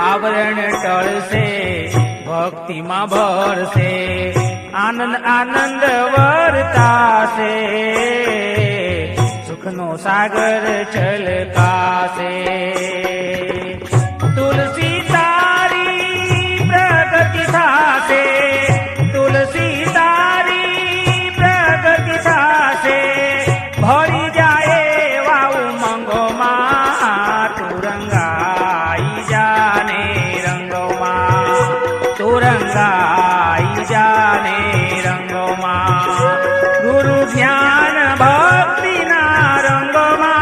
आवरण टळसे भक्तिमां भरसे आनंद आनंद वर्तासे सुखनो सागर छलकासे तुलसी तारी प्रगति थासे तुलसी तारी प्रगति थासे भरी जाए वाऊ मंगो मा तुरंगाई जाने रंगो मा तुरंगाई जाने रंगो मा गुरु ज्ञान भक्ति ना रंगो मा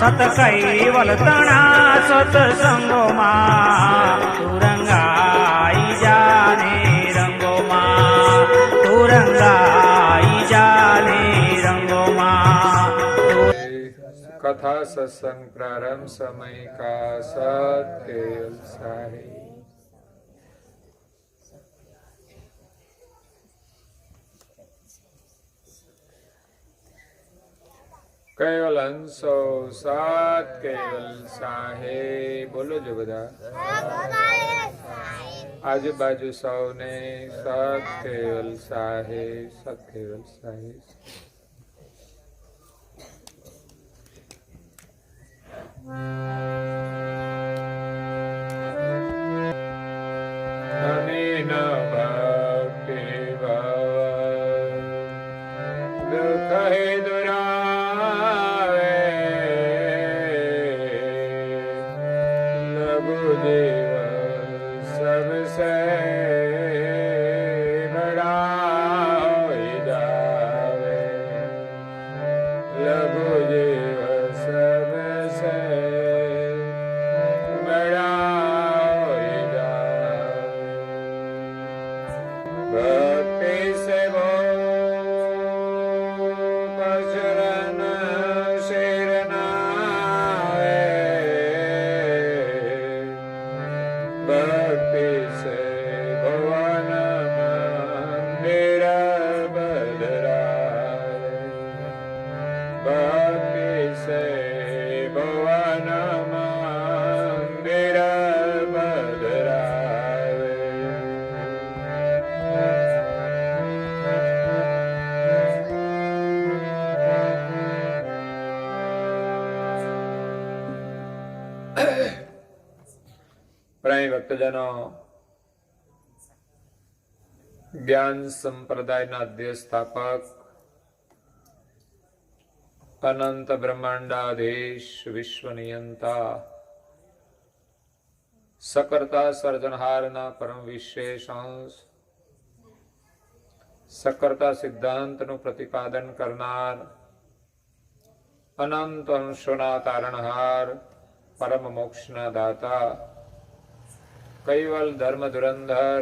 सत कैवल तना सत्संगो मा तुरंगाई जाने रंगो मा तुरंगाई जाने रंगो मा। कथा सत्संग प्रारंभ समय का सत्य सारे केवल हंसो सात केवल साहे बोलो जो बधा आजू बाजू सौने सत केवल साहे सत केवल साहे अनेन भक्ति भाव दुख है दुरावे लघु जीव सबसे बड़ा हो जावे लघु जीव सबसे बड़ा हो जावे भक्ति से वो पशरन शेर नावे भक्ति से भवन मंदिर बदरावे भक्ति से भवन मंदिर बदरावे પ્રાય ભક્તજનો જ્ઞાન સંપ્રદાયના અધ્યસ્થાપક અનંત બ્રહ્માંડાધીશ વિશ્વનિયંતા સકર્તા સર્જનહારના પરમ વિશેષ અંશ સકર્તા સિદ્ધાંતનું પ્રતિપાદન કરનાર અનંત અંશોના તારણહાર પરમ મોક્ષના દાતા कैवल धर्म धुरंधर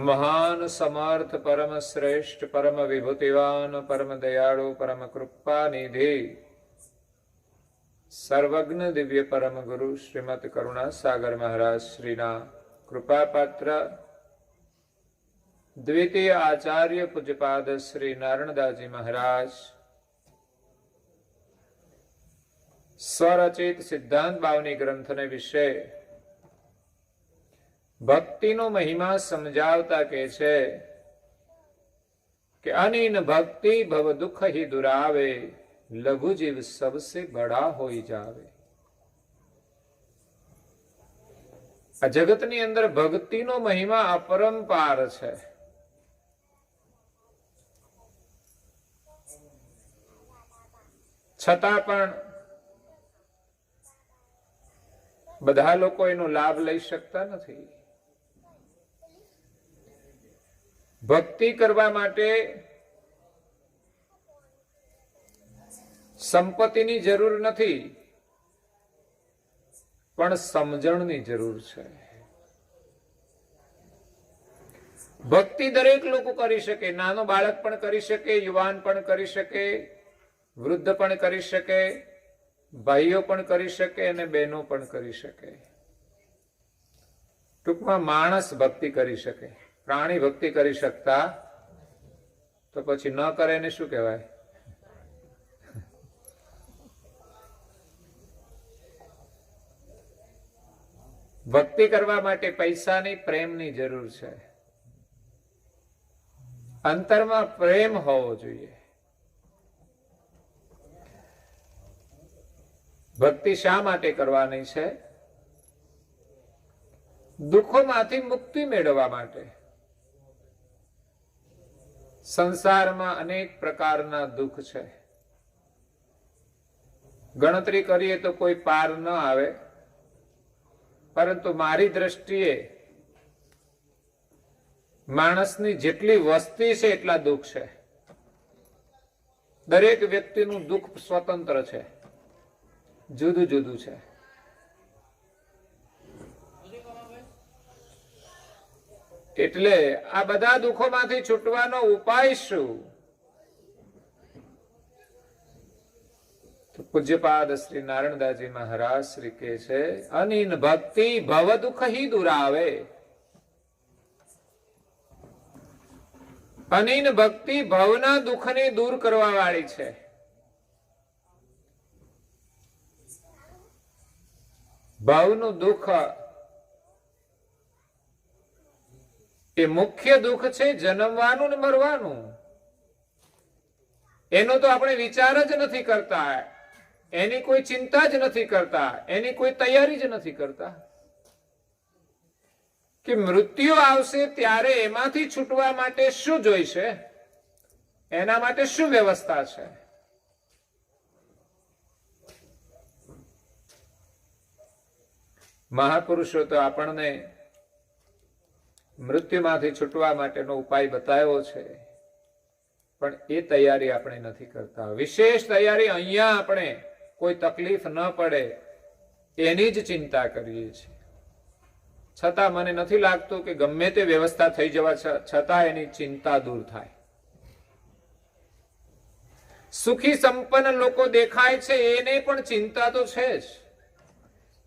महान समर्थ परम श्रेष्ठ परम विभूतिवान परम दयाळु परम कृपा निधि सर्वज्ञ दिव्य परम गुरु श्रीमद करुणा सागर महाराज श्रीना कृपा पात्र द्वितीय आचार्य पूज्यपाद श्री नारायणदासजी महाराज स्वरचित सिद्धांत बावनी ग्रंथ ने विषय भक्ति नो महिमा समझावता के छे कि अनिन भक्ति भव दुख ही दुरावे लघु जीव सबसे बड़ा होई जावे। आ जगतनी अंदर भक्ति नो महिमा अपरंपार छे। छतां पण બધા લોકો એનો લાભ લઈ શકતા નથી। ભક્તિ કરવા માટે સંપત્તિની જરૂર નથી, પણ સમજણની જરૂર છે। ભક્તિ દરેક લોકો કરી શકે, નાનો બાળક પણ કરી શકે, યુવાન પણ કરી શકે, વૃદ્ધ પણ કરી શકે, ભાઈઓ પણ કરી શકે અને બહેનો પણ કરી શકે। ટૂંકમાં માણસ ભક્તિ કરી શકે, પ્રાણી ભક્તિ કરી શકતા તો પછી ન કરે એને શું કહેવાય? ભક્તિ કરવા માટે પૈસાની, પ્રેમની જરૂર છે. અંતરમાં પ્રેમ હોવો જોઈએ. ભક્તિ શા માટે કરવાની છે? દુઃખોમાંથી મુક્તિ મેળવવા માટે. સંસારમાં અનેક પ્રકારના દુઃખ છે. ગણતરી કરીએ તો કોઈ પાર ન આવે, પરંતુ મારી દ્રષ્ટિએ માણસની જેટલી વસ્તી છે એટલા દુઃખ છે. દરેક વ્યક્તિનું દુઃખ સ્વતંત્ર છે, જુદું જુદું છે. એટલે આ બધા દુઃખોમાંથી છૂટવાનો ઉપાય શું? પૂજ્યપાદ શ્રી નારાયણદાસજી મહારાજ શ્રી કહે છે, અનિન ભક્તિ ભવ દુઃખ હી દુરાવે. અનિન ભક્તિ ભવના દુઃખને દૂર કરવા વાળી છે. ભવનું દુઃખ એ મુખ્ય દુઃખ છે, જન્મવાનું ને મરવાનું. એનો તો આપણે વિચાર જ નથી કરતા, એની કોઈ ચિંતા જ નથી કરતા, એની કોઈ તૈયારી જ નથી કરતા કે મૃત્યુ આવશે ત્યારે એમાંથી છૂટવા માટે શું જોઈશે, એના માટે શું વ્યવસ્થા છે. મહાપુરુષો તો આપણને મૃત્યુમાંથી છૂટવા માટેનો ઉપાય બતાવ્યો છે, પણ એ તૈયારી આપણે નથી કરતા. વિશેષ તૈયારી અહીંયા આપણે કોઈ તકલીફ ન પડે એની જ ચિંતા કરીએ છીએ. છતાં મને નથી લાગતું કે ગમે તે વ્યવસ્થા થઈ જવા છતાં એની ચિંતા દૂર થાય. સુખી સંપન્ન લોકો દેખાય છે, એને પણ ચિંતા તો છે જ.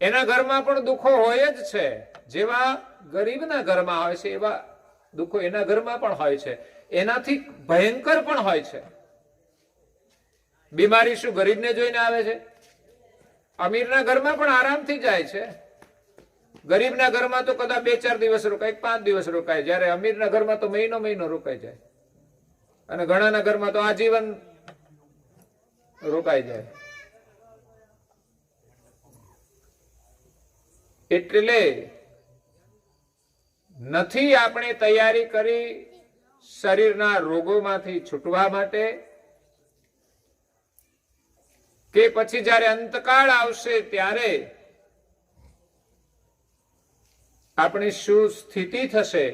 એના ઘરમાં પણ દુઃખો હોય જ છે. જેવા ગરીબના ઘરમાં હોય છે એવા દુઃખો એના ઘરમાં પણ હોય છે. એનાથી ભયંકર પણ હોય છે. બીમારી શું ગરીબને જોઈને આવે છે? અમીરના ઘરમાં પણ આરામથી જાય છે. ગરીબના ઘરમાં તો કદાચ 2-4 દિવસ રોકાય, 5 દિવસ રોકાય, જ્યારે અમીરના ઘરમાં તો મહિનો રોકાઈ જાય, અને ઘણાના ઘરમાં તો આજીવન રોકાઈ જાય. એટલે નથી આપણે તૈયારી કરી શરીરના રોગોમાંથી છૂટવા માટે, કે પછી જ્યારે અંતકાળ આવશે ત્યારે આપણી શું સ્થિતિ થશે.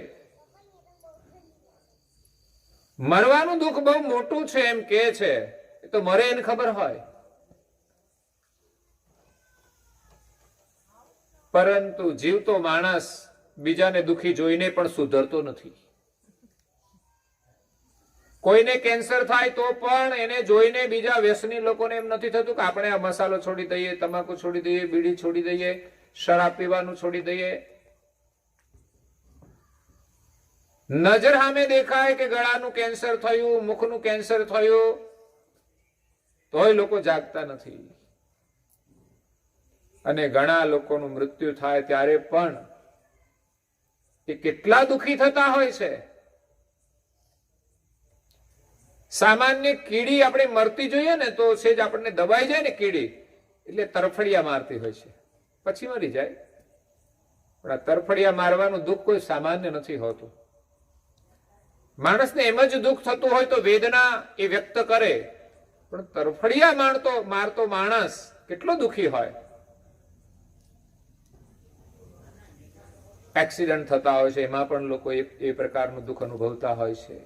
મરવાનું દુઃખ બહુ મોટું છે એમ કે છે, એ તો મરે એને ખબર હોય. પરંતુ જીવતો માણસ બીજાને દુઃખી જોઈને પણ સુધરતો નથી. કોઈને કેન્સર થાય તો પણ એને જોઈને બીજા વ્યસની લોકોને એમ નથી થતું કે આપણે આ મસાલો છોડી દઈએ, તમાકુ છોડી દઈએ, બીડી છોડી દઈએ, શરાબ પીવાનું છોડી દઈએ. નજર સામે દેખાય કે ગળાનું કેન્સર થયું, મુખનું કેન્સર થયું, તોય લોકો જાગતા નથી. અને ઘણા લોકોનું મૃત્યુ થાય ત્યારે પણ એ કેટલા દુઃખી થતા હોય છે. સામાન્ય કીડી આપણે મરતી જોઈએ ને તો સેજ આપણને દબાઈ જાય ને કીડી, એટલે તરફડિયા મારતી હોય છે, પછી મરી જાય. પણ આ તરફડિયા મારવાનું દુઃખ કોઈ સામાન્ય નથી હોતું. માણસને એમ જ દુઃખ થતું હોય તો વેદના એ વ્યક્ત કરે, પણ તરફડિયા મારતો માણસ કેટલો દુઃખી હોય. એક્સિડન્ટ થતા હોય છે, એમાં પણ લોકો એ પ્રકારનું દુઃખ અનુભવતા હોય છે.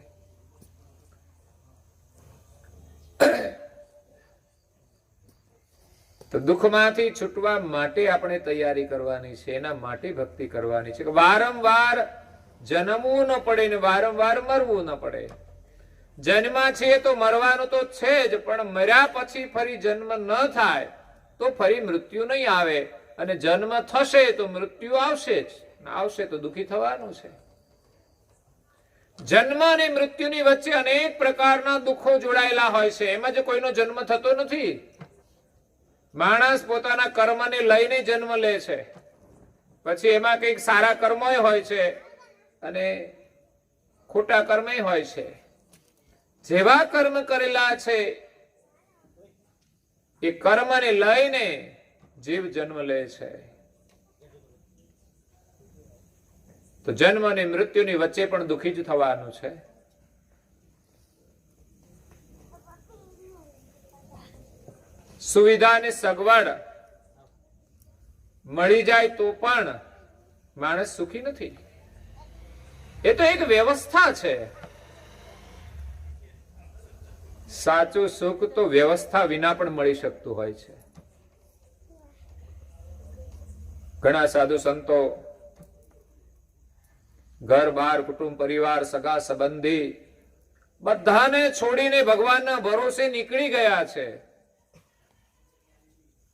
તો દુઃખમાંથી છૂટવા માટે આપણે તૈયારી કરવાની છે, એના માટે ભક્તિ કરવાની છે. વારંવાર જન્મવું ન પડે ને વારંવાર મરવું ન પડે. જન્મ છે તો મરવાનું તો છે જ, પણ મર્યા પછી ફરી જન્મ ન થાય તો ફરી મૃત્યુ નહીં આવે, અને જન્મ થશે તો મૃત્યુ આવશે જ. આવશે તો દુઃખી થવાનું છે. જન્મ અને મૃત્યુની વચ્ચે અનેક પ્રકારના દુઃખો જોડાયેલા હોય છે. એમાં જ કોઈનો જન્મ થતો નથી. માણસ પોતાના કર્મને લઈને જન્મ લે છે. પછી એમાં કંઈક સારા કર્મોય હોય છે અને ખોટા કર્મય હોય છે. જેવા કર્મ કરેલા છે એ કર્મને લઈને જીવ જન્મ લે છે. તો જન્મ અને મૃત્યુની વચ્ચે પણ દુઃખી જ થવાનું છે. સુવિધા અને સગવડ મળી જાય તો પણ માણસ સુખી નથી. એ તો એક વ્યવસ્થા છે. સાચું સુખ તો વ્યવસ્થા વિના પણ મળી શકતું હોય છે. ઘણા સાધુ સંતો ઘર બાર કુટુંબ પરિવાર સગા સંબંધી બધાને છોડીને ભગવાનના ભરોસે નીકળી ગયા છે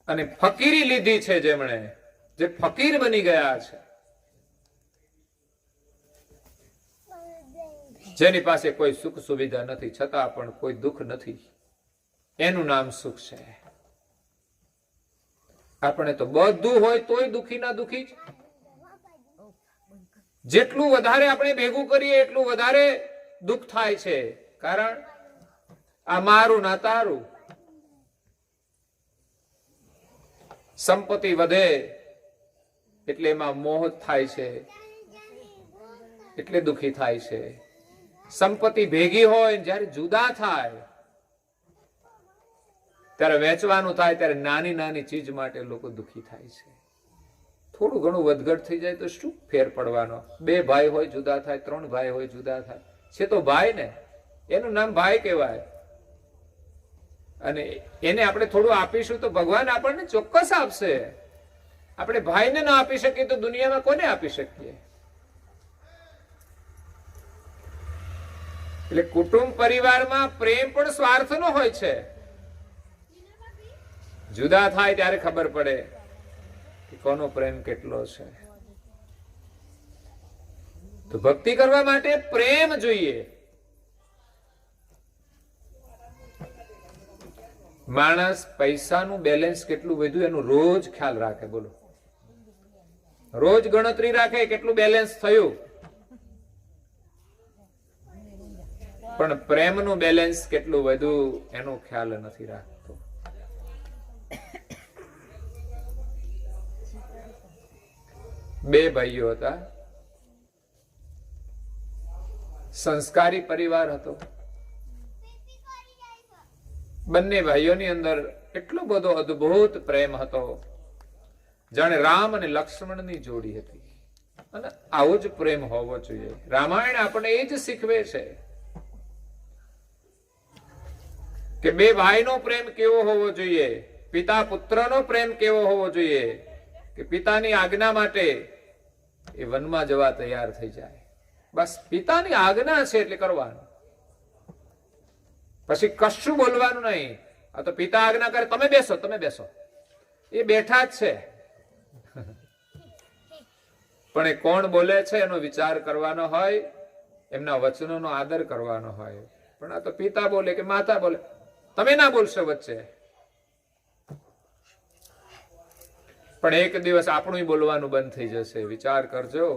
અને ફકીરી લીધી છે. જેમણે જે ફકીર બની ગયા છે, જેની પાસે કોઈ સુખ સુવિધા નથી છતાં પણ કોઈ દુઃખ નથી, એનું નામ સુખ છે. આપણે તો બધું હોય તોય દુઃખી ના દુઃખી જ. જેટલું વધારે આપણે ભેગું કરીએ એટલું વધારે દુઃખ થાય છે. કારણ આ મારું ના તારું. સંપત્તિ વધે એટલે એમાં મોહ થાય છે, એટલે દુઃખી થાય છે. સંપત્તિ ભેગી હોય જ્યારે જુદા થાય ત્યારે વેચવાનું થાય ત્યારે નાની નાની ચીજ માટે લોકો દુઃખી થાય છે. થોડું ઘણું વધઘટ થઈ જાય તો શું ફેર પડવાનો? બે ભાઈ હોય જુદા થાય, ત્રણ ભાઈ હોય જુદા થાય, છે તો ભાઈ ને, એનું નામ ભાઈ કહેવાય. અને એને આપણે થોડું આપીશું તો ભગવાન આપણને ચોક્કસ આપશે. આપણે ભાઈને ના આપી શકીએ તો દુનિયામાં કોને આપી શકીએ? એટલે કુટુંબ પરિવારમાં પ્રેમ પણ સ્વાર્થનો હોય છે. જુદા થાય ત્યારે ખબર પડે કે કોનો પ્રેમ કેટલો છે. તો ભક્તિ કરવા માટે પ્રેમ જોઈએ. માણસ પૈસાનું બેલેન્સ કેટલું વધ્યું એનું રોજ ખ્યાલ રાખે. બોલો, રોજ ગણતરી રાખે કેટલું બેલેન્સ થયું. પણ પ્રેમનું બેલેન્સ કેટલું વધ્યું એનો ખ્યાલ નથી રાખતો. બે ભાઈઓ હતા, સંસ્કારી પરિવાર હતો. બંને ભાઈઓની અંદર એટલો બધો અદ્ભુત પ્રેમ હતો, જાણે રામ અને લક્ષ્મણની જોડી હતી. અને આવો જ પ્રેમ હોવો જોઈએ. રામાયણ આપણે એ જ શીખવે છે કે બે ભાઈનો પ્રેમ કેવો હોવો જોઈએ, પિતા પુત્રનો પ્રેમ કેવો હોવો જોઈએ કે પિતાની આજ્ઞા માટે એ વનમાં જવા તૈયાર થઈ જાય. બસ પિતાની આજ્ઞા છે એટલે કરવાનું, પછી કશું બોલવાનું નહીં. આ તો પિતા આજ્ઞા કરે તમે બેસો, તમે બેસો, એ બેઠા જ છે. પણ એ કોણ બોલે છે એનો વિચાર કરવાનો હોય, એમના વચનોનો આદર કરવાનો હોય. પણ આ તો પિતા બોલે કે માતા બોલે, તમે ના બોલશો વચ્ચે. પણ એક દિવસ આપણું બોલવાનું બંધ થઈ જશે. વિચાર કરજો,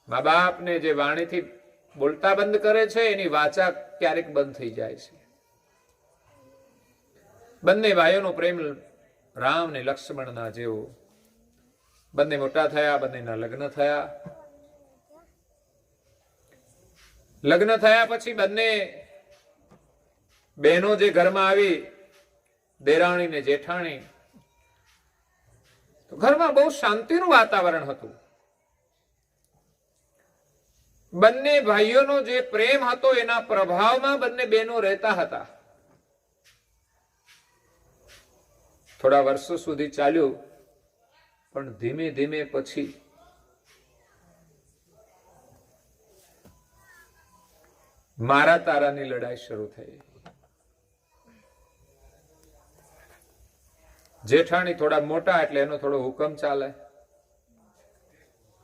મા બાપને જે વાણીથી બોલતા બંધ કરે છે એની વાચા ક્યારેક બંધ થઈ જાય છે. બંને ભાઈઓનો પ્રેમ રામ ને લક્ષ્મણના જેવો. બંને મોટા થયા, બંનેના લગ્ન થયા. લગ્ન થયા પછી બંને બહેનો જે ઘરમાં આવી, દેરાણી ને જેઠાણી, તો ઘરમાં બહુ શાંતિનું વાતાવરણ હતું. બંને ભાઈઓનો જે પ્રેમ હતો એના પ્રભાવમાં બંને બહેનો રહેતા હતા. થોડા વર્ષો સુધી ચાલ્યું, પણ ધીમે ધીમે પછી મારા તારાની લડાઈ શરૂ થઈ. જેઠાણી થોડા મોટા એટલે એનો થોડો હુકમ ચાલે,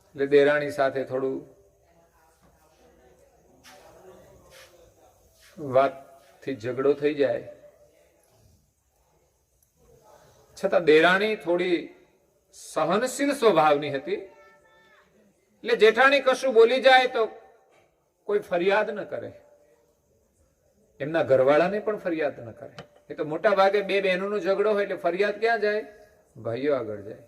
એટલે દેરાણી સાથે થોડું વાતથી ઝઘડો થઈ જાય. છતાં દેરાણી થોડી સહનશીલ સ્વભાવની હતી. એટલે જેઠાણી કશું બોલી જાય તો કોઈ ફરિયાદ ન કરે, એમના ઘરવાળાને પણ ફરિયાદ ન કરે. એ તો મોટા ભાગે બે બહેનોનો ઝઘડો હોય એટલે ફરિયાદ ક્યાં જાય? ભાઈઓ આગળ જાય.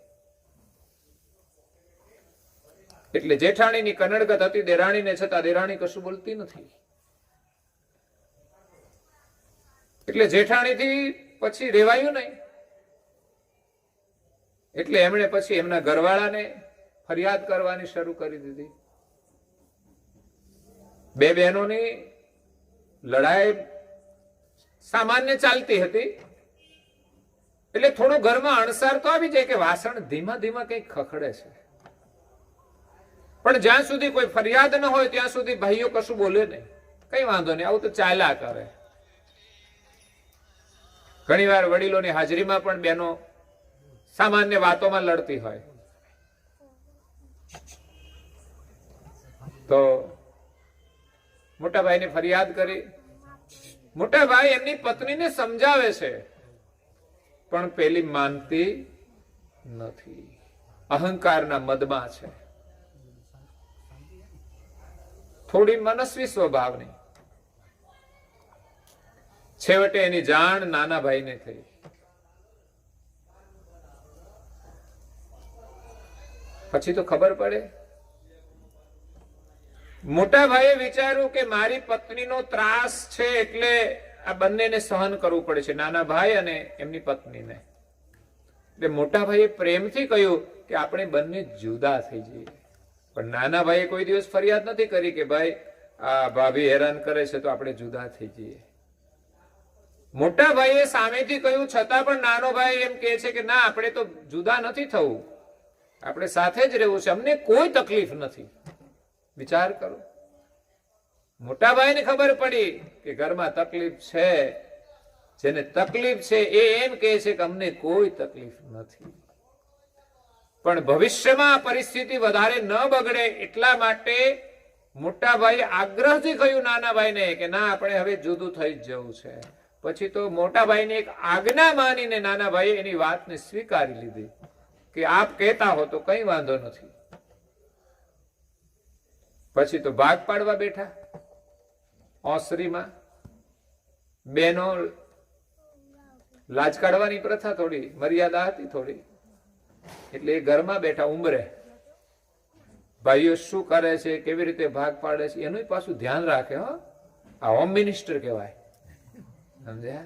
એટલે જેઠાણીની કનડગત હતી દેરાણીને, છતાં દેરાણી કશું બોલતી નથી. એટલે જેઠાણીથી પછી રેવાયું નહીં. એટલે એમણે પછી એમના ઘરવાળાને ફરિયાદ કરવાની શરૂ કરી દીધી. બે બહેનોની લડાઈ સામાન્ય ચાલતી હતી. એટલે થોડો ઘરમાં અણસાર તો આવી જાય કે વાસણ ધીમા ધીમા કંઈક ખખડે છે. પણ જ્યાં સુધી કોઈ ફરિયાદ ન હોય ત્યાં સુધી ભાઈઓ કશું બોલે નહીં. કઈ વાંધો નહીં, આવું તો ચાલ્યા કરે. ઘણી વાર વડીલોની હાજરીમાં પણ બહેનો સામાન્ય વાતોમાં લડતી હોય તો મોટા ભાઈને ફરિયાદ કરી. મોટા ભાઈ એમની પત્નીને સમજાવે છે, પણ પેલી માનતી નથી, અહંકારના મદમાં છે, થોડી મનસ્વી સ્વભાવની. છેવટે એની જાણ નાના ભાઈને થઈ. પછી તો ખબર પડે. મોટા ભાઈએ વિચાર્યું કે મારી પત્નીનો ત્રાસ છે એટલે આ બંનેને સહન કરવું પડે છે, નાના ભાઈ અને એમની પત્નીને. એટલે મોટા ભાઈએ પ્રેમથી કહ્યું કે આપણે બંને જુદા થઈ જઈએ. પણ નાના ભાઈએ કોઈ દિવસ ફરિયાદ નથી કરી કે ભાઈ આ ભાભી હેરાન કરે છે તો આપણે જુદા થઈ જઈએ. મોટા ભાઈએ સામેથી કહ્યું છતાં પણ નાનો ભાઈ એમ કહે છે કે ના, આપણે તો જુદા નથી થવું, આપણે સાથે જ રહેવું છે, અમને કોઈ તકલીફ નથી. વિચાર કરો, મોટા ભાઈને ખબર પડી કે ઘરમાં તકલીફ છે. જેને તકલીફ છે એ એમ કહે છે કે અમને કોઈ તકલીફ નથી. પણ ભવિષ્યમાં પરિસ્થિતિ વધારે ન બગડે એટલા માટે મોટા ભાઈ આગ્રહથી કહ્યું નાના ભાઈને કે ના, આપણે હવે જુદું થઈ જ જવું છે. પછી તો મોટા ભાઈને એક આજ્ઞા માનીને નાના ભાઈએ એની વાતને સ્વીકારી લીધી કે આપ કહેતા હો તો કઈ વાંધો નથી. પછી તો ભાગ પાડવા બેઠા. ઓસરીમાં બેનો લાજ કાઢવાની પ્રથા થોડી મર્યાદા હતી થોડી, એટલે એ ઘરમાં બેઠા ઉંબરે. ભાઈઓ શું કરે છે, કેવી રીતે ભાગ પાડે છે એનું પાછું ધ્યાન રાખે. હો, આ હોમ મિનિસ્ટર કહેવાય, સમજ્યા?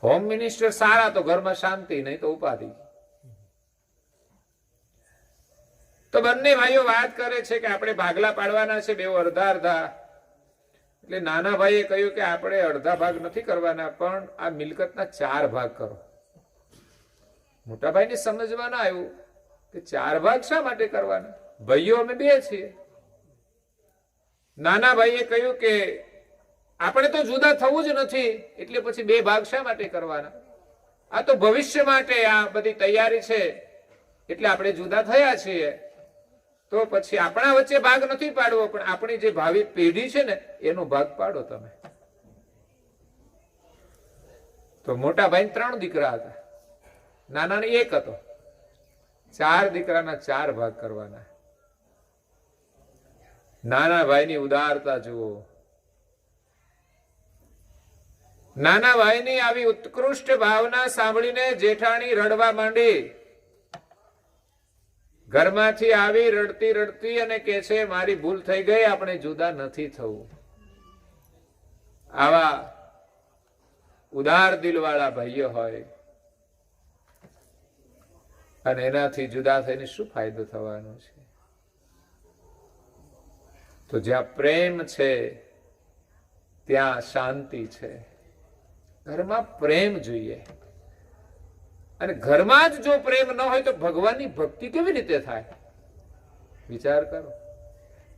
હોમ મિનિસ્ટર સારા તો ઘરમાં શાંતિ, નહીં તો ઉપાધિ. તો બંને ભાઈઓ વાત કરે છે કે આપણે ભાગલા પાડવાના છે, બેઉ અડધા અડધા. એટલે નાના ભાઈએ કહ્યું કે આપણે અડધા ભાગ નથી કરવાના, પણ આ મિલકતના 4 ભાગ કરો. મોટા ભાઈને સમજવા ના આવ્યું કે 4 ભાગ શા માટે કરવાના, ભાઈઓ અમે 2 છીએ. નાના ભાઈએ કહ્યું કે આપણે તો જુદા થવું જ નથી, એટલે પછી 2 ભાગ શા માટે કરવાના? આ તો ભવિષ્ય માટે આ બધી તૈયારી છે, એટલે આપણે જુદા થયા છીએ. તો પછી આપણા વચ્ચે ભાગ નથી પાડવો, પણ આપણી જે ભાવિ પેઢી છે ને એનો ભાગ પાડો તમે. તો મોટા ભાઈ 3 દીકરા હતા, નાનાને 1 હતો. 4 દીકરાના 4 ભાગ કરવાના. નાના ભાઈની ઉદારતા જુઓ. નાના ભાઈની આવી ઉત્કૃષ્ટ ભાવના સાંભળીને જેઠાણી રડવા માંડી. ઘરમાંથી આવી રડતી રડતી અને કહે છે મારી ભૂલ થઈ ગઈ, આપણે જુદા નથી થવું. આવા ઉદાર દિલવાળા ભાઈઓ હોય અને એનાથી જુદા થઈને શું ફાયદો થવાનો છે? તો જ્યાં પ્રેમ છે ત્યાં શાંતિ છે. ઘરમાં પ્રેમ જોઈએ. અને ઘરમાં જ જો પ્રેમ ન હોય તો ભગવાનની ભક્તિ કેવી રીતે થાય? વિચાર કરો.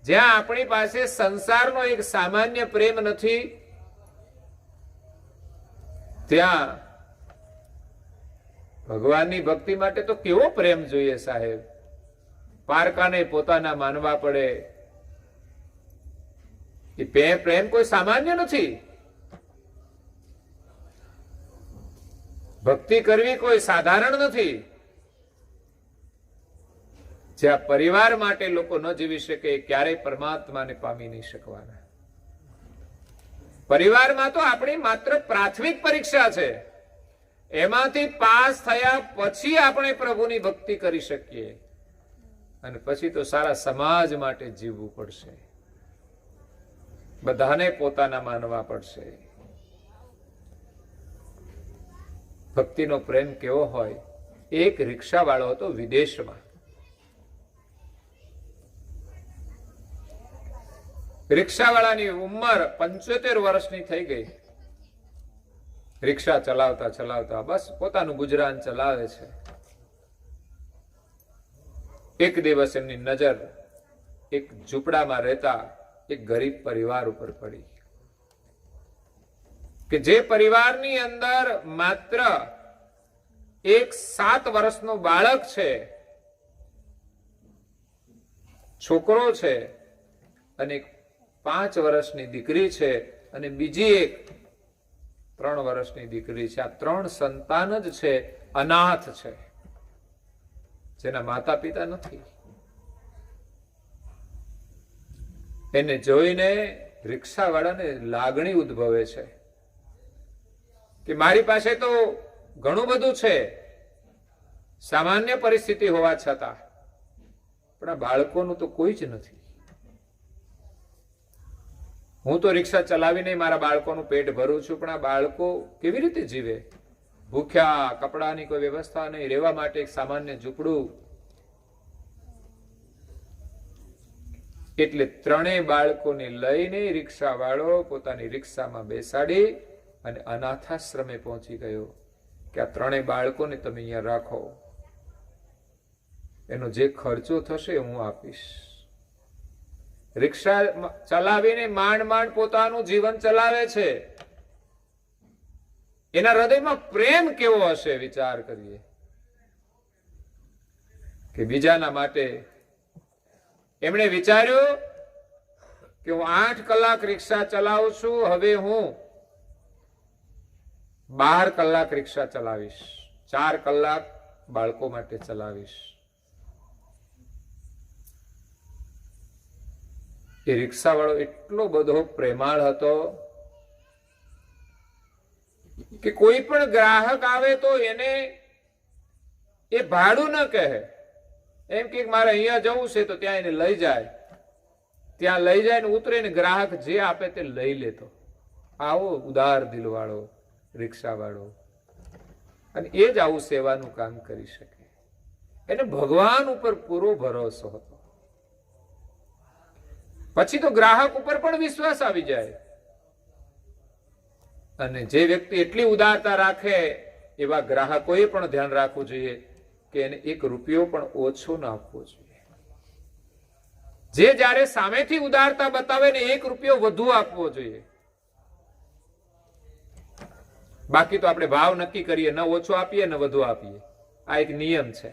જ્યાં આપણી પાસે સંસારનો એક સામાન્ય પ્રેમ નથી, ત્યાં ભગવાનની ભક્તિ માટે તો કેવો પ્રેમ જોઈએ સાહેબ. પારકાને પોતાના માનવા પડે. એ પ્રેમ કોઈ સામાન્ય નથી. ભક્તિ કરવી કોઈ સાધારણ નથી. જ્યાં પરિવાર માટે લોકો ન જીવી શકે, ક્યારેય પરમાત્માને પામી નહીં શકવાના. પરિવારમાં તો આપણી માત્ર પ્રાથમિક પરીક્ષા છે. એમાંથી પાસ થયા પછી આપણે પ્રભુની ભક્તિ કરી શકીએ, અને પછી તો સારા સમાજ માટે જીવવું પડશે. બધાને પોતાના માનવા પડશે. ભક્તિનો પ્રેમ કેવો હોય? એક રિક્ષા વાળો હતો વિદેશમાં. રિક્ષાવાળાની ઉંમર 75 વર્ષની થઈ ગઈ. રિક્ષા ચલાવતા ચલાવતા બસ પોતાનું ગુજરાન ચલાવે છે. એક દિવસ એમની નજર એક ઝૂંપડામાં રહેતા એક ગરીબ પરિવાર ઉપર પડી, કે જે પરિવારની અંદર માત્ર એક 7 વર્ષનો બાળક છે, છોકરો છે, અને 5 વર્ષની દીકરી છે, અને બીજી એક 3 વર્ષની દીકરી છે. આ 3 સંતાન જ છે, અનાથ છે, જેના માતા પિતા નથી. એને જોઈને રિક્ષાવાળાને લાગણી ઉદ્ભવે છે કે મારી પાસે તો ઘણું બધું છે, સામાન્ય પરિસ્થિતિ હોવા છતાં, પણ આ બાળકોનું તો કોઈ જ નથી. હું તો રિક્ષા ચલાવીને મારા બાળકોનું પેટ ભરું છું, પણ આ બાળકો કેવી રીતે જીવે? ભૂખ્યા, કપડાની કોઈ વ્યવસ્થા નહીં, રહેવા માટે એક સામાન્ય ઝૂંપડું. એટલે 3 બાળકોને લઈને રિક્ષા વાળો પોતાની રિક્ષામાં બેસાડી અને અનાથાશ્રમે પહોંચી ગયો કે આ 3 બાળકોને તમે અહીંયા રાખો, એનો જે ખર્ચો થશે હું આપીશ. રિક્ષા ચલાવીને માંડ માંડ પોતાનું જીવન ચલાવે છે. એના હૃદયમાં પ્રેમ કેવો હશે વિચાર કરીએ. કે બીજાના માટે એમણે વિચાર્યું કે હું 8 કલાક રિક્ષા ચલાવું છું, હવે હું 12 કલાક રિક્ષા ચલાવીશ, 4 કલાક બાળકો માટે ચલાવીશ. એ રિક્ષા વાળો એટલો બધો પ્રેમાળ હતો કે કોઈ પણ ગ્રાહક આવે તો એને એ ભાડું ન કહે, એમ કે મારે અહીંયા જવું છે તો ત્યાં એને લઈ જાય, ત્યાં લઈ જાય ને ઉતરે ને ગ્રાહક જે આપે તે લઈ લેતો. આવો ઉદાર દિલ વાળો રિક્ષા વાળો, અને એ જ આવું સેવાનું કામ કરી શકે. એને ભગવાન ઉપર પૂરો ભરોસો હતો. પછી તો ગ્રાહક ઉપર પણ વિશ્વાસ આવી જાય. અને જે વ્યક્તિ એટલી ઉદારતા રાખે એવા ગ્રાહકોએ પણ ધ્યાન રાખવું જોઈએ કે એને 1 રૂપિયો પણ ઓછો ના આપવો જોઈએ. જે જ્યારે સામેથી ઉદારતા બતાવે ને 1 રૂપિયો વધુ આપવો જોઈએ. બાકી તો આપણે ભાવ નક્કી કરીએ, ન ઓછો આપીએ ન વધુ આપીએ, આ એક નિયમ છે.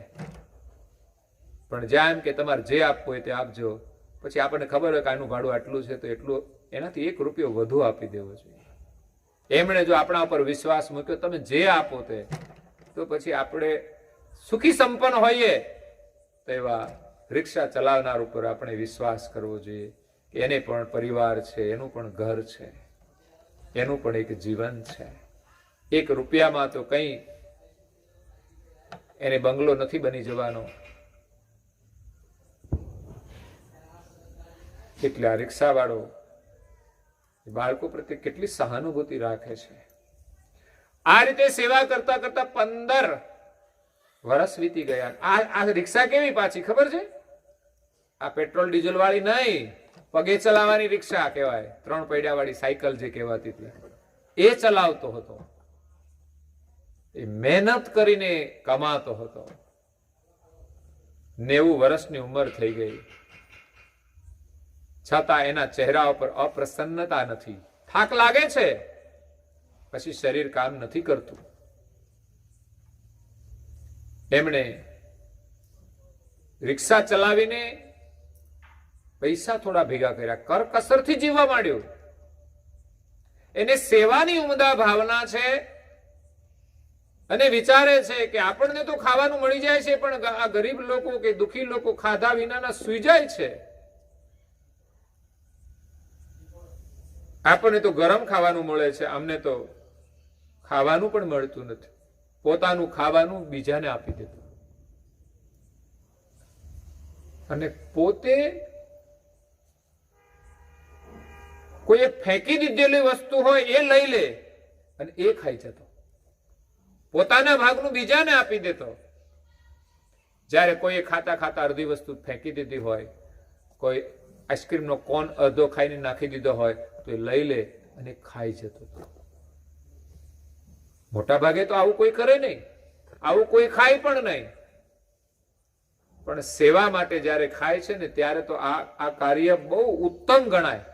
પણ જ્યાં એમ કે તમારે જે આપવું હોય તે આપજો, પછી આપણને ખબર હોય કે આનું ભાડું આટલું છે તો એટલું, એનાથી 1 રૂપિયો વધુ આપી દેવો જોઈએ. એમણે જો આપણા ઉપર વિશ્વાસ મૂક્યો તમે જે આપો તે, તો પછી આપણે સુખી સંપન્ન હોઈએ. તો એવા રિક્ષા ચલાવનાર ઉપર આપણે વિશ્વાસ કરવો જોઈએ કે એને પણ પરિવાર છે, એનું પણ ઘર છે, એનું પણ એક જીવન છે. 1 રૂપિયામાં તો કઈ એને બંગલો નથી બની જવાનો. એટલે આ રિક્ષા વાળો બાળકો પ્રત્યે કેટલી સહાનુભૂતિ રાખે છે. આ રીતે સેવા કરતા કરતા 15 વર્ષ વીતી ગયા. આ રિક્ષા કેવી પાછી ખબર છે? આ પેટ્રોલ ડીઝલ વાળી નહીં, પગે ચલાવવાની રિક્ષા કહેવાય. 3 પૈડા વાળી સાયકલ જે કહેવાતી હતી એ ચલાવતો હતો. એ મહેનત કરીને કમાતો હતો. 90 વર્ષની ઉંમર થઈ ગઈ, છતાં એના ચહેરા ઉપર અપ્રસન્નતા નથી. થાક લાગે છે, પછી શરીર કામ નથી કરતું. એમણે રિક્ષા ચલાવીને પૈસા થોડા ભેગા કર્યા, કરકસરથી જીવવા માંડ્યો. એને સેવાની ઉમદા ભાવના છે અને વિચારે છે કે આપણને તો ખાવાનું મળી જાય છે, પણ આ ગરીબ લોકો કે દુઃખી લોકો ખાધા વિનાના સૂઈ જાય છે. આપણને તો ગરમ ખાવાનું મળે છે, અમને તો ખાવાનું પણ મળતું નથી. પોતાનું ખાવાનું બીજાને આપી દેતું અને પોતે કોઈ ફેંકી દીધેલી વસ્તુ હોય એ લઈ લે અને એ ખાઈ જતો, પોતાના ભાગનું બીજાને આપી દેતો. જ્યારે કોઈ ખાતા ખાતા અડધી વસ્તુ ફેંકી દીધી હોય, કોઈ આઈસ્ક્રીમનો કોન અડધો ખાઈને નાખી દીધો હોય તો એ લઈ લે અને ખાઈ જતો. મોટા ભાગે તો આવું કોઈ કરે નહીં, આવું કોઈ ખાય પણ નહીં. પણ સેવા માટે જ્યારે ખાય છે ને ત્યારે તો આ કાર્ય બહુ ઉત્તમ ગણાય.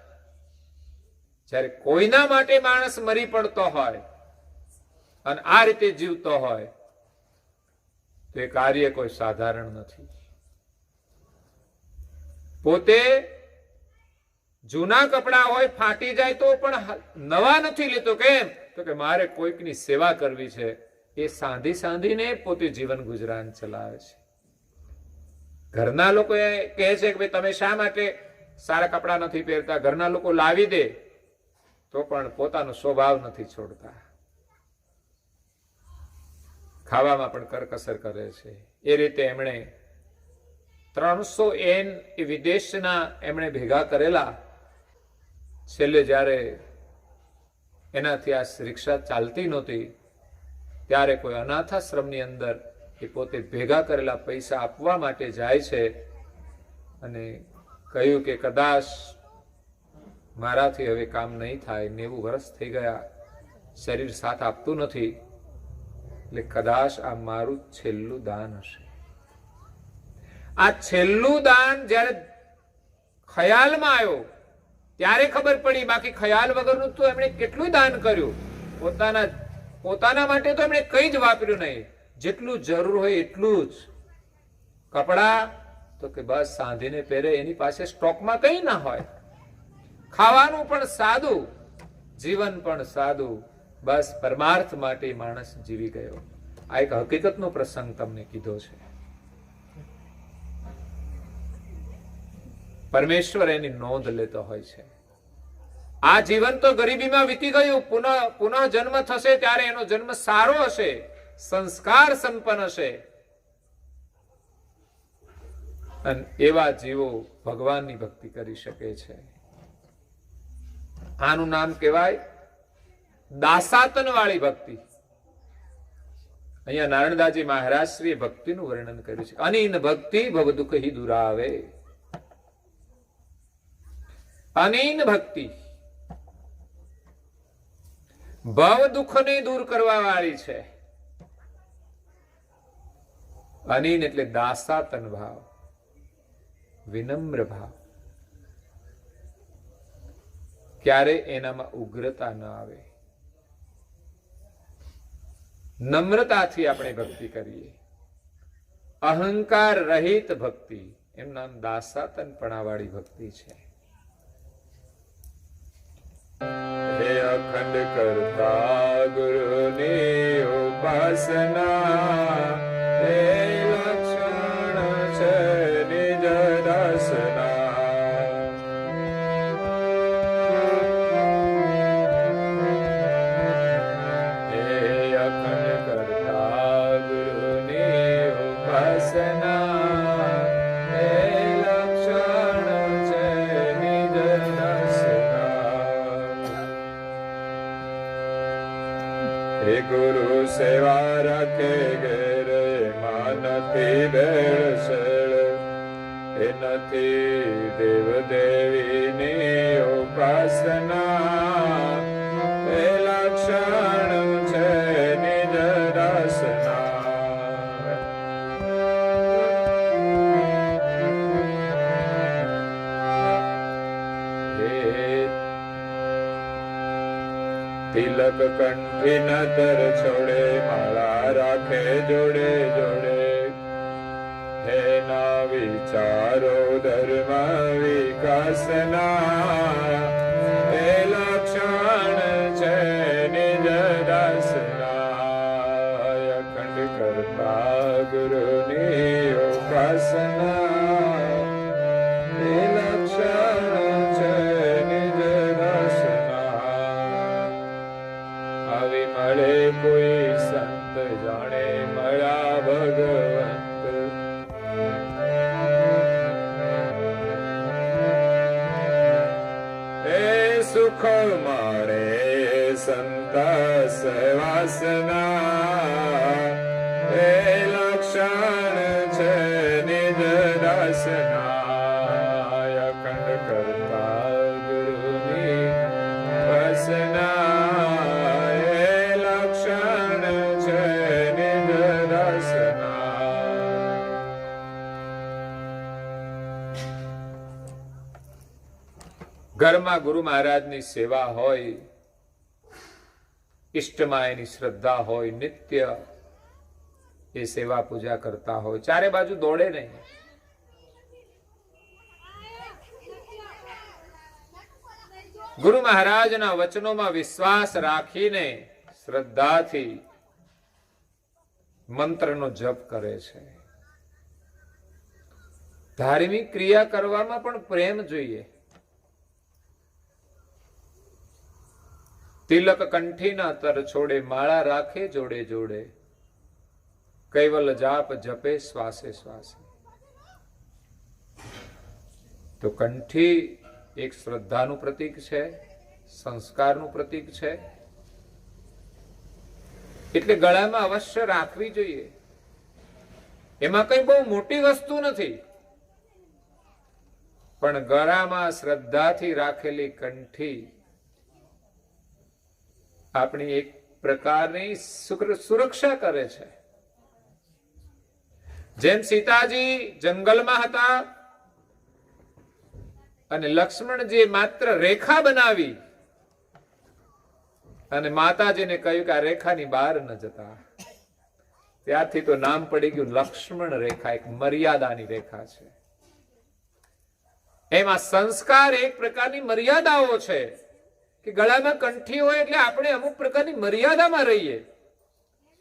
જ્યારે કોઈના માટે માણસ મરી પડતો હોય અને આ રીતે જીવતો હોય તો એ કાર્ય કોઈ સાધારણ નથી. પોતે જૂના કપડા હોય ફાટી જાય તો પણ નવા નથી લેતો. કેમ? તો કે મારે કોઈકની સેવા કરવી છે. એ સાંધી સાંધીને પોતે જીવન ગુજરાન ચલાવે છે. ઘરના લોકો કહે છે કે ભાઈ તમે શા માટે સારા કપડા નથી પહેરતા? ઘરના લોકો લાવી દે તો પણ પોતાનો સ્વભાવ નથી છોડતા. ખાવામાં પણ કરકસર કરે છે. એ રીતે એમણે 300 એન એ વિદેશના એમણે ભેગા કરેલા. છેલ્લે જ્યારે એનાથી આ રિક્ષા ચાલતી નહોતી ત્યારે કોઈ અનાથાશ્રમની અંદર એ પોતે ભેગા કરેલા પૈસા આપવા માટે જાય છે અને કહ્યું કે કદાચ મારાથી હવે કામ નહીં થાય, 90 વર્ષ થઈ ગયા, શરીર સાથ આપતું નથી, એટલે કદાચ આ મારું છેલ્લું દાન હશે. આ છેલ્લું દાન જ્યારે ખ્યાલમાં આવ્યો ત્યારે ખબર પડી. બાકી ખ્યાલ વગરનું તો એમણે કેટલું દાન કર્યું. પોતાના માટે તો એમણે કંઈ જ વાપર્યું નહીં. જેટલું જરૂર હોય એટલું જ. કપડા તો કે બસ સાંધીને પહેરે, એની પાસે સ્ટોકમાં કંઈ ના હોય. ખાવાનું પણ સાદું, જીવન પણ સાદું. બસ પરમાર્થ માટે માણસ જીવી ગયો. આ એક હકીકતનો પ્રસંગ તમને કીધો છે. પરમેશ્વર એની નોંધ લેતો હોય છે. આ જીવન તો ગરીબીમાં વીતી ગયું, પુનઃ જન્મ થશે ત્યારે એનો જન્મ સારો હશે, સંસ્કાર સંપન્ન હશે. અને એવા જીવો ભગવાનની ભક્તિ કરી શકે છે. આનું નામ કહેવાય દાસાતન વાળી ભક્તિ. અહીંયા નારણદાસજી મહારાજ શ્રી ભક્તિનું વર્ણન કર્યું છે. અનિન ભક્તિ ભવ દુઃખ હિ દુરાવે. અનિન ભક્તિ ભવ દુઃખને દૂર કરવા વાળી છે. અનિન એટલે દાસાતન ભાવ, વિનમ્ર ભાવ. ક્યારે એનામાં ઉગ્રતા ન આવે. નમ્રતાથી આપણે ભક્તિ કરીએ. અહંકાર રહિત ભક્તિ, એમ નામ દાસાતનપણા વાળી ભક્તિ છે. હે અખંડ કરતા ગુરુની ઉપાસના, હે લક્ષણ છે નિજ દર્શના. હે અખંડ કરતા ગુરુની ઉપાસના, હે લક્ષણ છે નિજ દર્શના. હે ગુરુ સેવા રાખે ઘેર, એમાં નથી ભેળસેળ, એ નથી દેવ દેવીની ઉપાસના, એ લક્ષણ છે નિજ રસના. તિલક કંઠી નતર છોડે, માળા રાખે જોડે જોડે, હે ના વિચારો ધર્મ વિકાસના, હે લક્ષણ છે નિજ દાસના. ગુરુની ઉપાસના એ લક્ષણ છે નિજ દર્શના આવી મળે કોઈ સંત જાણે મળ્યા ભગવંત એ સુખ મારે સંત સવાસના એ લક્ષણ છે નિજ દાસના અખંડ કરતા ગુરુની વસના એ લક્ષણ છે નિજ દાસના ઘરમાં ગુરુ મહારાજની સેવા હોય, ઇષ્ટમાં એની શ્રદ્ધા હોય, નિત્ય એ સેવા પૂજા કરતા હોય, ચારે બાજુ દોડે નહીં. ગુરુ મહારાજના વચનોમાં વિશ્વાસ રાખીને શ્રદ્ધાથી મંત્રનો જપ કરે છે. ધાર્મિક ક્રિયા કરવામાં પણ પ્રેમ જોઈએ. તિલક કંઠીના તર છોડે, માળા રાખે જોડે જોડે, કૈવલ જાપ જપે શ્વાસે શ્વાસે. તો કંઠી એક શ્રદ્ધાનું પ્રતીક છે, સંસ્કારનું પ્રતીક છે, એટલે ગળામાં અવશ્ય રાખવી જોઈએ. એમાં કઈ બહુ મોટી વસ્તુ નથી, પણ ગળામાં શ્રદ્ધાથી રાખેલી કંઠી આપણી એક પ્રકારની સુરક્ષા કરે છે. જેમ સીતાજી જંગલમાં હતા અને લક્ષ્મણજી માત્ર રેખા બનાવી અને માતાજીને કહ્યું કે આ રેખાની બહાર ન જતા, ત્યારથી તો નામ પડી ગયું લક્ષ્મણ રેખા. એક મર્યાદાની રેખા છે. એમાં સંસ્કાર એક પ્રકારની મર્યાદાઓ છે કે ગળામાં કંઠી હોય એટલે આપણે અમુક પ્રકારની મર્યાદામાં રહીએ.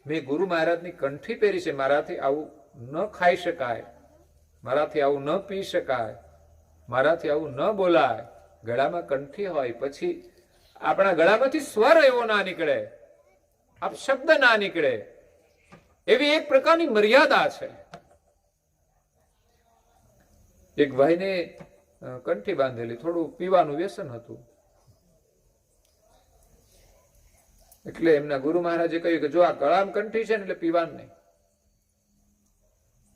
મેં ગુરુ મહારાજની કંઠી પહેરી છે, મારાથી આવું ન ખાઈ શકાય, મારાથી આવું ન પી શકાય, મારાથી આવું ન બોલાય. ગળામાં કંઠી હોય પછી આપણા ગળામાંથી સ્વર એવો ના નીકળે, શબ્દ ના નીકળે, એવી એક પ્રકારની મર્યાદા છે. એક ભાઈને કંઠી બાંધેલી, થોડું પીવાનું વ્યસન હતું. એટલે એમના ગુરુ મહારાજે કહ્યું કે જો આ ગળામાં કંઠી છે ને એટલે પીવાનું નહીં,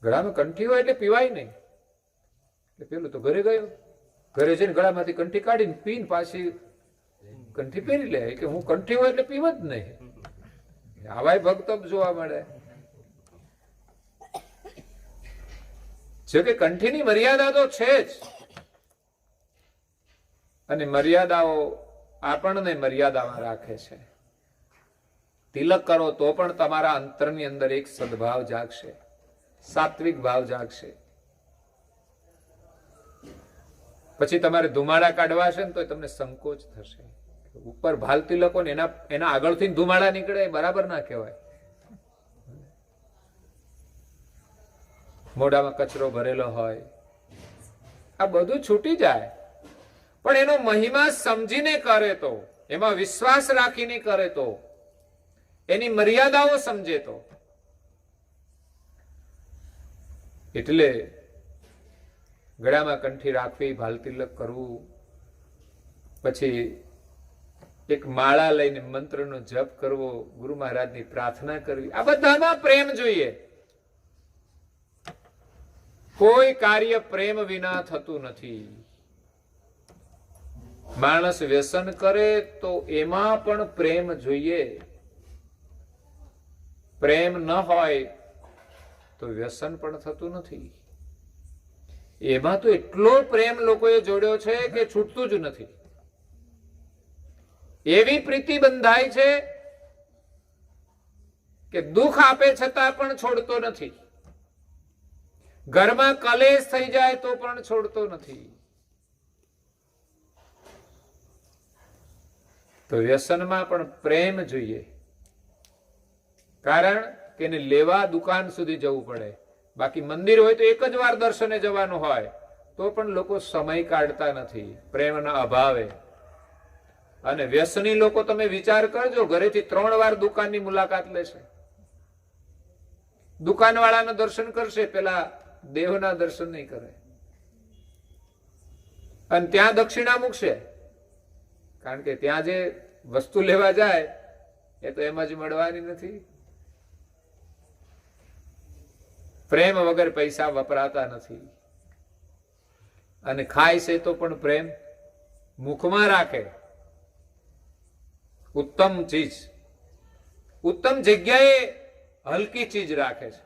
ગળામાં કંઠી હોય એટલે પીવાય નહીં. એટલે પેલું તો ઘરે ગયો, ઘરે જઈને ગળામાંથી કંઠી કાઢીને પીને પાછી કંઠી પહેરી લે કે હું કંઠી હોય એટલે પીવ જ નહીં. આવાય ભક્તો જોવા મળે. જો કે કંઠીની મર્યાદા તો છે જ, અને મર્યાદાઓ આપણને મર્યાદામાં રાખે છે. તિલક કરો તો પણ તમારા અંતરની અંદર એક સદભાવ જાગશે, સાત્વિક ભાવ જાગશે. પછી તમારે ધુમાડા કાઢવા છે ને તો તમને સંકોચ થશે. ઉપર ભાલ તિલકો ને એના આગળથી ધુમાડા નીકળે, બરાબર ના કહેવાય. મોઢામાં કચરો ભરેલો હોય, આ બધું છૂટી જાય. પણ એનો મહિમા સમજીને કરે તો, એમાં વિશ્વાસ રાખીને કરે તો, એની મર્યાદાઓ સમજે તો. એટલે ગળામાં કંઠી રાખવી, ભાલ તિલક કરવું, પછી એક માળા લઈને મંત્રનો જપ કરવો, ગુરુ મહારાજની પ્રાર્થના કરવી, આ બધામાં પ્રેમ જોઈએ. કોઈ કાર્ય પ્રેમ વિના થતું નથી. માણસ વ્યસન કરે તો એમાં પણ પ્રેમ જોઈએ. પ્રેમ ન હોય તો વ્યસન પણ થતું નથી. એમાં તો એટલો પ્રેમ લોકોએ જોડ્યો છે કે છૂટતું જ નથી. એવી પ્રીતિ બંધાય છે કે દુઃખ આપે છતાં પણ છોડતો નથી. ઘરમાં કલેશ થઈ જાય તો પણ છોડતો નથી. તો વ્યસનમાં પણ પ્રેમ જોઈએ. કારણ કે એને લેવા દુકાન સુધી જવું પડે. બાકી મંદિર હોય તો એક જ વાર દર્શને જવાનું હોય, તો પણ લોકો સમય કાઢતા નથી પ્રેમના અભાવે. અને વ્યસની લોકો તમે વિચાર કરજો, ઘરેથી 3 વાર દુકાનની મુલાકાત લેશે. દુકાનવાળાના દર્શન કરશે, પેલા દેવના દર્શન નહીં કરે. અને ત્યાં દક્ષિણા મૂકશે, કારણ કે ત્યાં જે વસ્તુ લેવા જાય એ તો એમ જ મળવાની નથી. પ્રેમ વગર પૈસા વપરાતા નથી. અને ખાય છે તો પણ પ્રેમ મુખમાં રાખે. ઉત્તમ ચીજ ઉત્તમ જગ્યાએ હલકી ચીજ રાખે છે.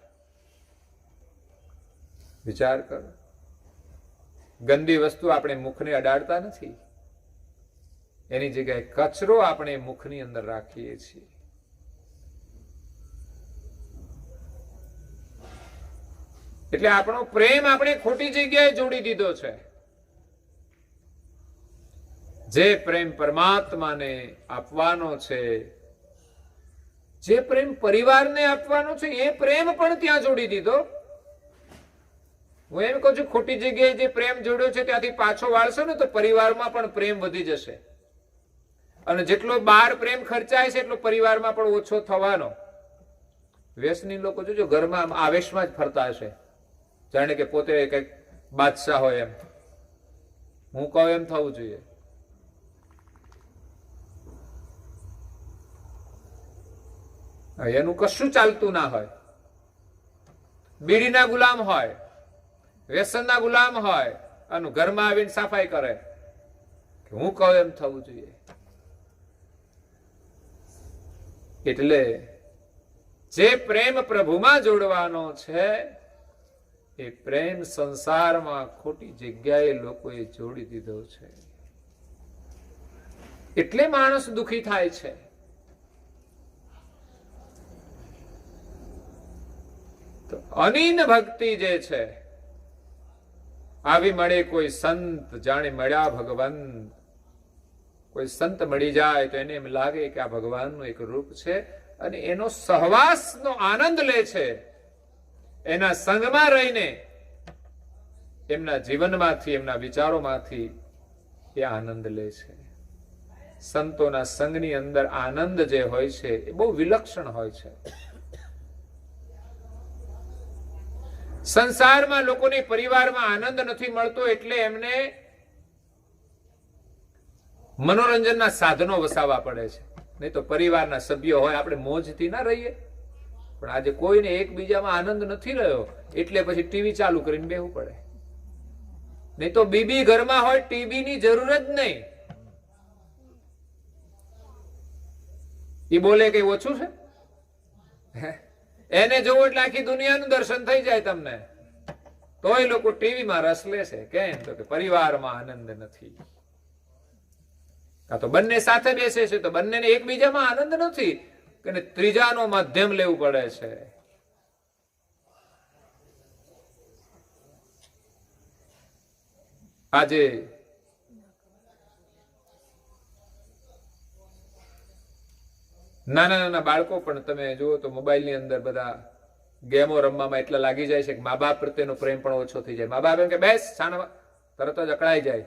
વિચાર કરો, ગંદી વસ્તુ આપણે મુખને અડાડતા નથી, એની જગ્યાએ કચરો આપણે મુખની અંદર રાખીએ છીએ. એટલે આપણો પ્રેમ આપણે ખોટી જગ્યાએ જોડી દીધો છે. જે પ્રેમ પરમાત્માને આપવાનો છે, જે પ્રેમ પરિવારને આપવાનો છે, એ પ્રેમ પણ ત્યાં જોડી દીધો. હું એમ કહું છું, ખોટી જગ્યાએ જે પ્રેમ જોડ્યો છે ત્યાંથી પાછો વાળશો ને તો પરિવારમાં પણ પ્રેમ વધી જશે. અને જેટલો બહાર પ્રેમ ખર્ચાય છે એટલો પરિવારમાં પણ ઓછો થવાનો. વ્યસની લોકો જોજો ઘરમાં આવેશમાં જ ફરતા હશે, જાણે કે પોતે કઈક બાદશાહ હોય એમ. હું કહું એમ થવું જોઈએ. એનું કશું ચાલતું ના હોય. બીડીના ગુલામ હોય, વ્યસનના ગુલામ હોય, અને ઘરમાં આવીને સફાઈ કરે. હું કહું એમ થવું જોઈએ. એટલે જે પ્રેમ પ્રભુમાં જોડવાનો છે એ પ્રેમ સંસારમાં ખોટી જગ્યાએ લોકોએ જોડી દીધો છે. એટલે માણસ દુખી થાય છે. તો અનિન ભક્તિ જે છે, આવી મળે કોઈ સંત, જાણે મળ્યા ભગવંત. કોઈ સંત મળી જાય તો એને એમ લાગે કે આ ભગવાનનું એક રૂપ છે, અને એનો સહવાસનો આનંદ લે છે. એના સંગમાં રહીને એમના જીવનમાંથી, એમના વિચારોમાંથી એ આનંદ લે છે. સંતોના સંગની અંદર આનંદ જે હોય છે એ બહુ વિલક્ષણ હોય છે. સંસારમાં લોકોને પરિવારમાં આનંદ નથી મળતો એટલે એમને મનોરંજનના સાધનો વસાવવા પડે છે. નહીં તો પરિવારના સભ્યો હોય, આપણે મોજથી ના રહીએ. પણ આજે કોઈને એકબીજામાં આનંદ નથી રહ્યો એટલે પછી ટીવી ચાલુ કરીને બેહવું પડે. નહીં તો બીબી ઘરમાં હોય, ટીવી ની જરૂર જ નહીં. એ બોલે કઈ ઓછું છે? એને જોવું એટલે આખી દુનિયાનું દર્શન થઈ જાય તમને. તોય લોકો ટીવીમાં રસ લેશે. કેમ? તો કે પરિવારમાં આનંદ નથી. આ તો બંને સાથે બેસે છે તો બંનેને એકબીજામાં આનંદ નથી, કે ત્રીજાનો માધ્યમ લેવું પડે છે. આજે નાના નાના બાળકો પણ તમે જુઓ તો મોબાઈલની અંદર બધા ગેમો રમવામાં એટલા લાગી જાય છે કે મા બાપ પ્રત્યેનો પ્રેમ પણ ઓછો થઈ જાય. મા બાપ એમ કે બેસ છાના, તરત જ અકળાઈ જાય.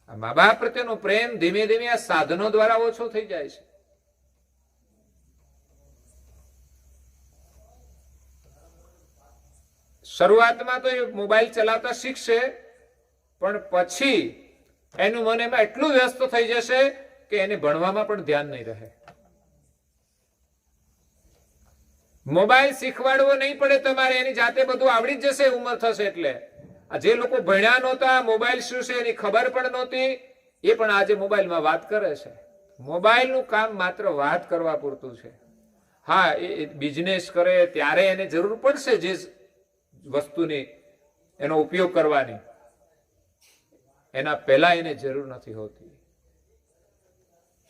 આ મા બાપ પ્રત્યેનો પ્રેમ ધીમે ધીમે આ સાધનો દ્વારા ઓછો થઈ જાય છે. શરૂઆતમાં તો એ મોબાઈલ ચલાવતા શીખશે, પણ પછી એનું મન એમાં એટલું વ્યસ્ત થઈ જશે કે એને ભણવામાં પણ ધ્યાન નહીં રહે. મોબાઈલ શીખવાડવો નહીં પડે તમારે, એની જાતે બધું આવડી જ જશે ઉંમર થશે એટલે. આ જે લોકો ભણ્યા નહોતા, મોબાઈલ શું છે એની ખબર પણ નહોતી, એ પણ આજે મોબાઈલમાં વાત કરે છે. મોબાઈલનું કામ માત્ર વાત કરવા પૂરતું છે. હા, એ બિઝનેસ કરે ત્યારે એને જરૂર પડશે જે વસ્તુની એનો ઉપયોગ કરવાની, એના પહેલા એને જરૂર નથી હોતી.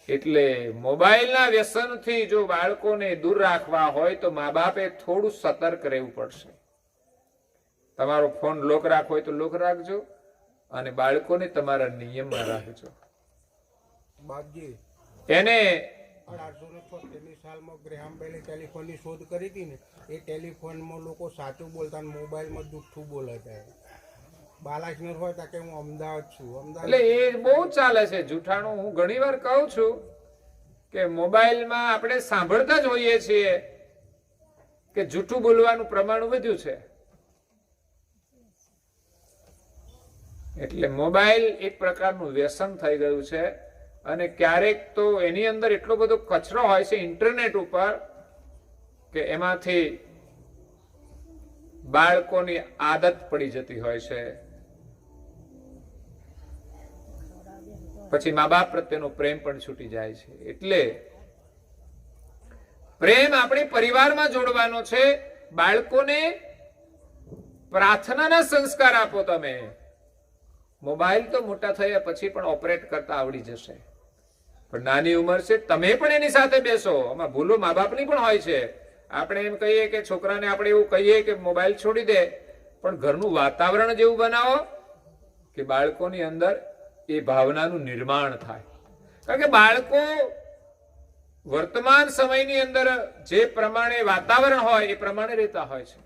એટલે મોબાઈલના વ્યસનથી જો બાળકોને દૂર રાખવા હોય તો મા બાપે થોડું સતર્ક રહેવું પડશે. તમારો ફોન લોક રાખવો હોય તો લોક રાખજો, અને બાળકોને તમારા નિયમમાં રાખજો. એને 1876ની સાલમાં ગ્રેહામ બેલે ટેલિફોનની શોધ કરી હતી ને, એ ટેલિફોનમાં લોકો સાચું બોલતા અને મોબાઈલમાં જુઠ્ઠું બોલે છે. બાલાસનગર હોય તો કે હું અમદાવાદ છું, અમદાવાદ એટલે એ બહુ ચાલે છે જૂઠાણું. હું ઘણી વાર કહું છું કે મોબાઈલમાં આપણે સાંભળતા જ હોઈએ છીએ કે જૂઠું બોલવાનું પ્રમાણ વધ્યું છે. એટલે મોબાઈલ એક પ્રકારનું વ્યસન થઈ ગયું છે. અને ક્યારેક તો એની અંદર એટલો બધો કચરો હોય છે ઇન્ટરનેટ ઉપર કે એમાંથી બાળકોની આદત પડી જતી હોય છે. પછી મા બાપ પ્રત્યેનો પ્રેમ પણ છૂટી જાય છે. એટલે પ્રેમ આપણે પરિવારમાં જોડવાનો છે. બાળકોને પ્રાર્થનાના સંસ્કાર આપો. તમે મોબાઈલ તો મોટા થયા પછી પણ ઓપરેટ કરતા આવડી જશે, પણ નાની ઉંમર છે, તમે પણ એની સાથે બેસો. આમાં ભૂલો મા બાપની પણ હોય છે. આપણે એમ કહીએ કે છોકરાને આપણે એવું કહીએ કે મોબાઈલ છોડી દે, પણ ઘરનું વાતાવરણ જેવું બનાવો કે બાળકોની અંદર એ ભાવનાનું નિર્માણ થાય. કારણ કે બાળકો વર્તમાન સમયની અંદર જે પ્રમાણે વાતાવરણ હોય એ પ્રમાણે રહેતા હોય છે.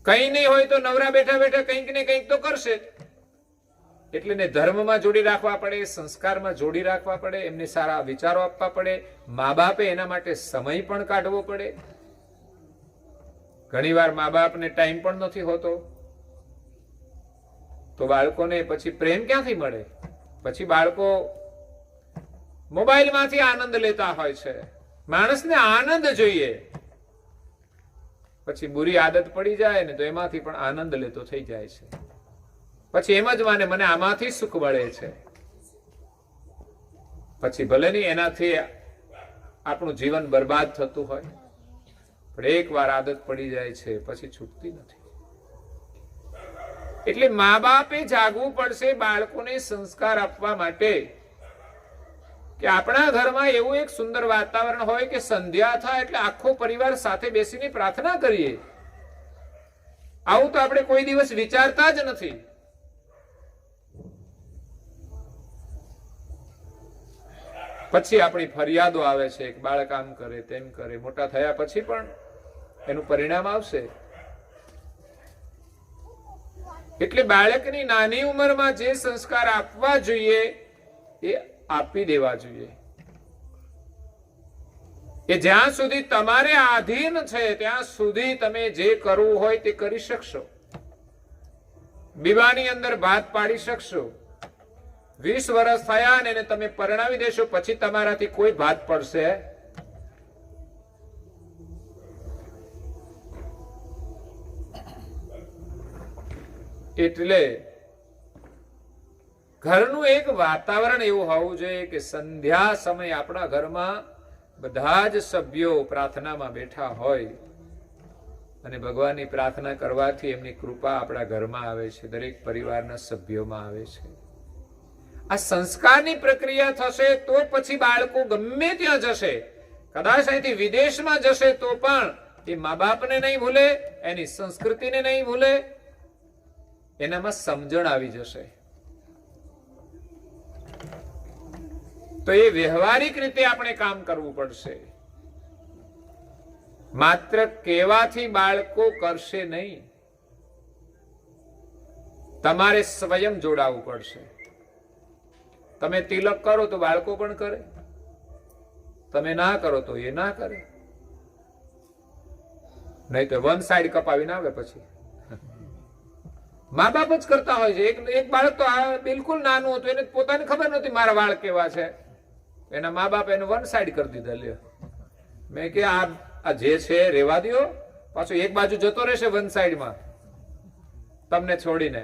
કઈ નહીં હોય તો નવરા બેઠા બેઠા કંઈક ને કંઈક તો કરશે. એટલે ને ધર્મમાં જોડી રાખવા પડે, સંસ્કારમાં જોડી રાખવા પડે, એમને સારા વિચારો આપવા પડે. મા બાપે એના માટે સમય પણ કાઢવો પડે. ઘણીવાર મા બાપને ટાઈમ પણ નથી હોતો, તો બાળકોને પછી પ્રેમ ક્યાંથી મળે? પછી બાળકો મોબાઈલમાંથી આનંદ લેતા હોય છે. માણસને આનંદ જોઈએ, પછી બુરી આદત પડી જાય ને તો એમાંથી પણ આનંદ લેતો થઈ જાય છે. પછી એમ જ માને મને આમાંથી સુખ મળે છે. પછી ભલે નહીં એનાથી આપણું જીવન બરબાદ થતું હોય, પણ એક વાર આદત પડી જાય છે પછી છૂટતી નથી. એટલે મા બાપે જાગવું પડશે બાળકોને સંસ્કાર આપવા માટે કે આપણા ઘરમાં એવું એક સુંદર વાતાવરણ હોય કે સંધ્યા થાય એટલે આખો પરિવાર સાથે બેસીને પ્રાર્થના કરીએ. આવું તો આપણે કોઈ દિવસ વિચારતા જ નથી. પછી આપણી ફરિયાદો આવે છે કે બાળક આમ કરે તેમ કરે. મોટા થયા પછી પણ એનું પરિણામ આવશે. એટલે બાળકની નાની ઉંમરમાં જે સંસ્કાર આપવા જોઈએ એ આપી દેવા જોઈએ. એ જ્યાં સુધી તમારે આધીન છે ત્યાં સુધી તમે જે કરવું હોય તે કરી શકશો. બીબાની અંદર ભાત પાડી શકશો. 20 વર્ષ થયા ને તમે પરણાવી દેશો પછી તમારાથી કોઈ ભાત પડશે. એટલે ઘરનું એક વાતાવરણ એવું હોવું જોઈએ કે સંધ્યા સમય આપણા ઘરમાં બધા જ સભ્યો પ્રાર્થનામાં બેઠા હોય અને ભગવાનની પ્રાર્થના કરવાથી એમની કૃપા આપણા ઘરમાં આવે છે, દરેક પરિવારના સભ્યોમાં આવે છે. આ સંસ્કારની પ્રક્રિયા થશે તો પછી બાળકો ગમે ત્યાં જશે, કદાચ અહીંથી વિદેશમાં જશે તો પણ એ મા બાપને નહીં ભૂલે, એની સંસ્કૃતિને નહીં ભૂલે. એનામાં સમજણ આવી જશે. તો એ વ્યવહારિક રીતે આપણે કામ કરવું પડશે. માત્ર કહેવાથી બાળકો કરશે નહીં, તમારે સ્વયં જોડાવવું પડશે. તમે તિલક કરો તો બાળકો પણ કરે, તમે ના કરો તો એ ના કરે. નહીં તો વન સાઈડ કપાવીને આવે. પછી મા બાપ જ કરતા હોય છે. એક બાળક તો બિલકુલ નાનું હતું, એને પોતાને ખબર નહોતી મારા વાળ કેવા છે. એના મા બાપ એને વન સાઈડ કરી દીધા. લ્યો, મેં કે આ જે છે રેવા દો, પાછો એક બાજુ જતો રહેશે વન સાઈડમાં તમને છોડીને.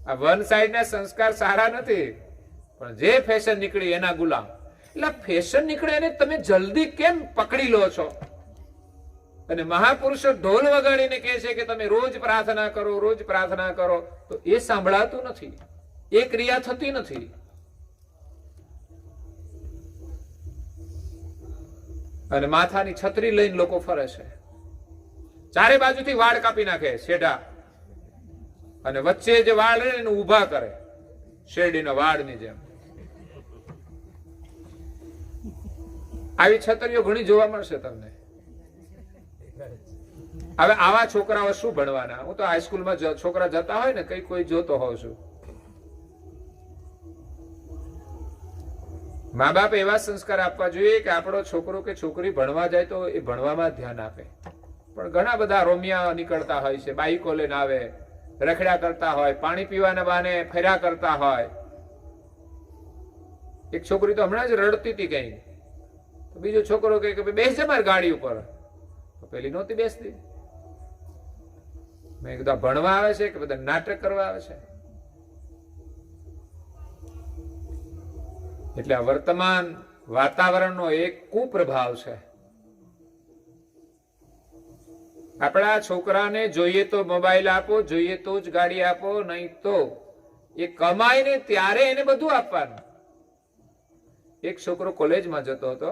આ વન સાઈડ ના સંસ્કાર સારા નથી, પણ જે ફેશન નીકળી એના ગુલામ. એટલે ફેશન નીકળે એને તમે જલ્દી કેમ પકડી લો છો? અને મહાપુરુષો ઢોલ વગાડીને કહે છે કે તમે રોજ પ્રાર્થના કરો, રોજ પ્રાર્થના કરો, તો એ સાંભળાતું નથી, એ ક્રિયા થતી નથી. અને માથાની છત્રી લઈને લોકો ફરે છે, ચારે બાજુથી વાળ કાપી નાખે શેઢા, અને વચ્ચે જે વાળ રહે એને ઊભા કરે શેરડીના વાળની જેમ. આવી છતરીઓ ઘણી જોવા મળશે તમને. હવે આવા છોકરાઓ શું ભણવાના? હું તો હાઈસ્કૂલમાં છોકરા જતા હોય ને કઈ કોઈ જોતો હોઉં છું. મા બાપ એવા સંસ્કાર આપવા જોઈએ કે આપણો છોકરો કે છોકરી ભણવા જાય તો એ ભણવામાં ધ્યાન આપે. પણ ઘણા બધા રોમિયા નીકળતા હોય છે, બાઈકો લઈને આવે, રખડ્યા કરતા હોય, પાણી પીવાના બહાને ફર્યા કરતા હોય. એક છોકરી તો હમણાં જ રડતી હતી કઈ, તો બીજો છોકરો કહે કે બેસજે મારી ગાડી ઉપર, તો પેલી નહોતી બેસતી. મેં કીધું ભણવા આવે છે કે બધા નાટક કરવા આવે છે? એટલે આ વર્તમાન વાતાવરણનો એક કુપ્રભાવ છે. આપણા છોકરાને જોઈએ તો મોબાઈલ આપો, જોઈએ તો જ ગાડી આપો, નહીં તો એ કમાઈને ત્યારે એને બધું આપવાનું. એક છોકરો કોલેજમાં જતો હતો,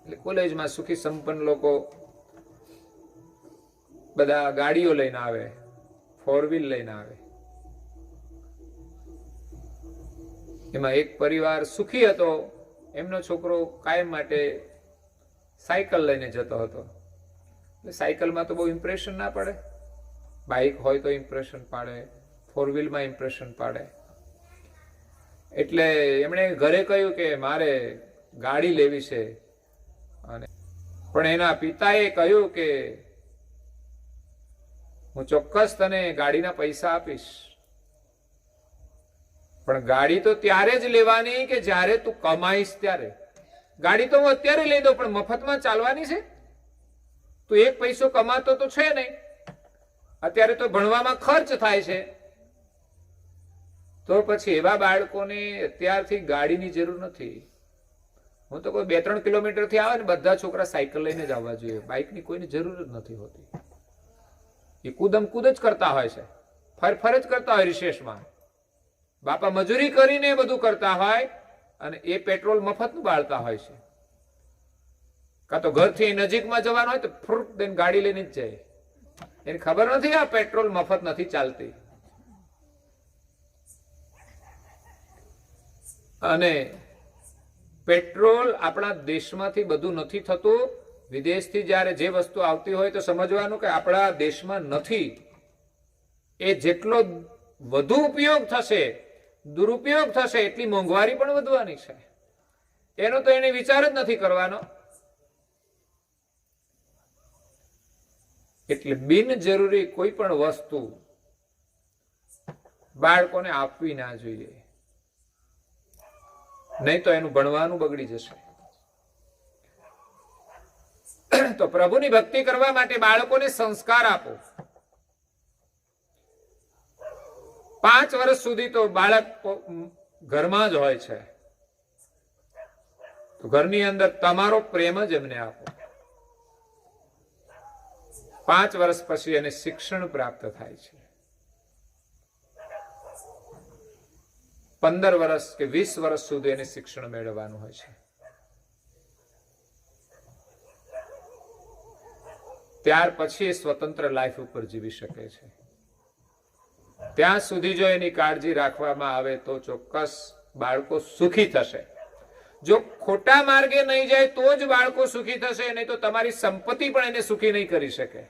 એટલે કોલેજમાં સુખી સંપન્ન લોકો બધા ગાડીઓ લઈને આવે, 4 વ્હીલ લઈને આવે. એમાં એક પરિવાર સુખી હતો, એમનો છોકરો કાયમ માટે સાયકલ લઈને જતો હતો. એટલે સાયકલમાં તો બહુ ઇમ્પ્રેશન ના પડે, બાઇક હોય તો ઇમ્પ્રેશન પાડે, 4 વ્હીલમાં ઇમ્પ્રેશન પાડે. એટલે એમણે ઘરે કહ્યું કે મારે ગાડી લેવી છે, અને પણ એના પિતાએ કહ્યું કે હું ચોક્કસ તને ગાડીના પૈસા આપીશ, પણ ગાડી તો ત્યારે જ લેવાની કે જ્યારે તું કમાઈશ ત્યારે. ગાડી તો હું અત્યારે લઈ દઉં, પણ મફતમાં ચાલવાની છે? તું એક પૈસો કમાતો તો છે નહીં, અત્યારે તો ભણવામાં ખર્ચ થાય છે. તો પછી એવા બાળકોને અત્યારથી ગાડીની જરૂર નથી. હું તો કોઈ 2-3 કિલોમીટર થી આવે ને બધા છોકરા સાયકલ લઈને જ આવવા જોઈએ, બાઇકની કોઈની જરૂર જ નથી હોતી. એ કૂદમ કૂદ જ કરતા હોય છે, ફર જ કરતા હોય. રિશેષમાં બાપા મજૂરી કરીને બધું કરતા હોય, અને એ પેટ્રોલ મફતનું બાળતા હોય છે. કાં તો ઘરથી નજીકમાં જવાનું હોય તો ફ્રૂટ દઈને ગાડી લઈને જ જાય. એને ખબર નથી આ પેટ્રોલ મફત નથી ચાલતી. અને પેટ્રોલ આપણા દેશમાંથી બધું નથી થતું, વિદેશથી જ્યારે જે વસ્તુ આવતી હોય તો સમજવાનું કે આપણા દેશમાં નથી. એ જેટલો વધુ ઉપયોગ થશે, દુરુપયોગ થશે, એટલી મોંઘવારી પણ વધવાની છે. એનો તો એને વિચાર જ નથી કરવાનો. એટલે બિનજરૂરી કોઈ પણ વસ્તુ બાળકોને આપવી ના જોઈએ, નહીં તો એનું ભણવાનું બગડી જશે. તો પ્રભુની ભક્તિ કરવા માટે બાળકોને સંસ્કાર આપો. 5 વર્ષ સુધી તો બાળક ઘરમાં જ હોય છે, તો ઘરની અંદર તમારો પ્રેમ જ એમને આપો. 5 વર્ષ પછી એને શિક્ષણ પ્રાપ્ત થાય છે. 15 વર્ષ કે 20 વર્ષ સુધી એને શિક્ષણ મેળવવાનું હોય છે. ત્યાર પછી એ સ્વતંત્ર લાઈફ ઉપર જીવી શકે છે. ત્યાં સુધી જો એની કાળજી રાખવામાં આવે તો ચોક્કસ બાળકો સુખી થશે. જો ખોટા માર્ગે નહીં જાય તો જ બાળકો સુખી થશે, નહીં તો તમારી સંપત્તિ પણ એને સુખી નહીં કરી શકે.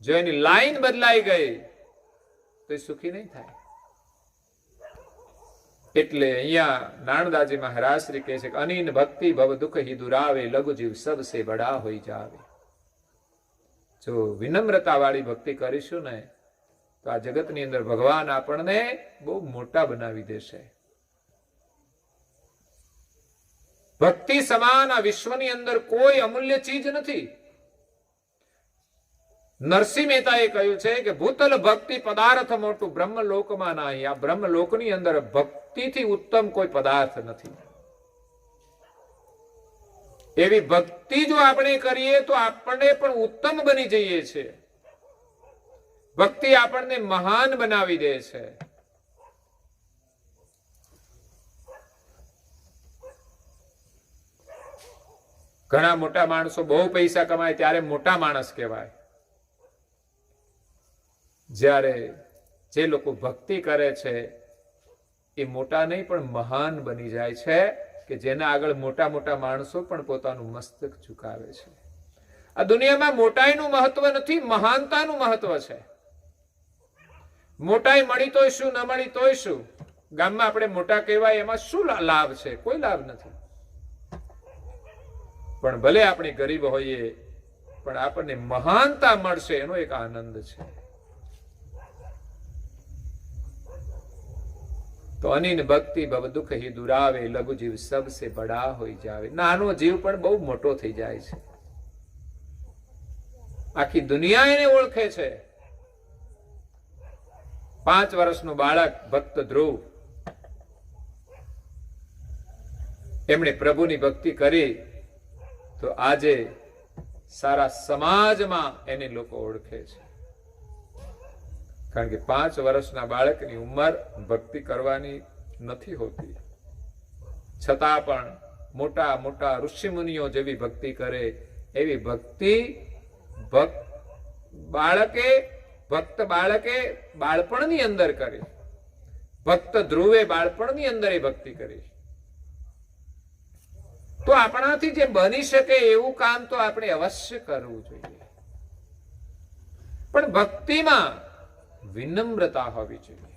જો એની લાઈન બદલાઈ ગઈ તો એ સુખી નહીં થાય. એટલે અહીંયા નાણદાજી મહારાજ શ્રી કહે છે કે અનિન ભક્તિ ભવ દુઃખ હિ દુરાવે, લઘુ જીવ સબસે બડા હોઈ જાવે. જો વિનમ્રતા વાળી ભક્તિ કરીશું ને તો આ જગતની અંદર ભગવાન આપણને બહુ મોટા બનાવી દેશે. ભક્તિ સમાન આ વિશ્વની અંદર કોઈ અમૂલ્ય ચીજ નથી. નરસિંહ મહેતાએ કહ્યું છે કે ભૂતલ ભક્તિ પદાર્થ મોટું બ્રહ્મલોકમાં નહીં. આ બ્રહ્મલોકની અંદર ભક્તિથી ઉત્તમ કોઈ પદાર્થ નથી. એવી ભક્તિ જો આપણે કરીએ તો આપણે પણ ઉત્તમ બની જઈએ છીએ. ભક્તિ આપણને મહાન બનાવી દે છે. ઘણા મોટા માણસો બહુ પૈસા કમાય ત્યારે મોટા માણસ કહેવાય. જ્યારે જે લોકો ભક્તિ કરે છે એ મોટા નહીં પણ મહાન બની જાય છે. કે જેના આગળ મોટા મોટા માણસો પણ પોતાનું મસ્તક ઝુકાવે છે. આ દુનિયામાં મોટાઈનું મહત્વ નથી, મહાનતાનું મહત્વ છે. મોટાઈ મળી તોય શું, ન મળી તોય શું? ગામમાં આપણે મોટા કહેવાય એમાં શું લાભ છે? કોઈ લાભ નથી. પણ ભલે આપણે ગરીબ હોઈએ પણ આપણને મહાનતા મળશે એનો એક આનંદ છે. તો અનિન ભક્તિ ભવ દુઃખ હી દુરાવે, લઘુ જીવ સબસે બડા હોઈ જાવે. નાનો જીવ પણ બહુ મોટો થઈ જાય છે. આખી દુનિયા એને ઓળખે છે. 5 વર્ષનું બાળક ભક્ત ધ્રુવ, એમણે પ્રભુની ભક્તિ કરી તો આજે સારા સમાજમાં એને લોકો ઓળખે છે. કારણ કે 5 વર્ષના બાળકની ઉંમર ભક્તિ કરવાની નથી હોતી, છતાં પણ મોટા મોટા ઋષિ મુનિઓ જેવી ભક્તિ કરે એવી ભક્તિ ભક્ત બાળકે બાળપણની અંદર કરી. ભક્ત ધ્રુવે બાળપણની અંદર એ ભક્તિ કરી. તો આપણાથી જે બની શકે એવું કામ તો આપણે અવશ્ય કરવું જોઈએ. પણ ભક્તિમાં વિનમ્રતા હોવી જોઈએ,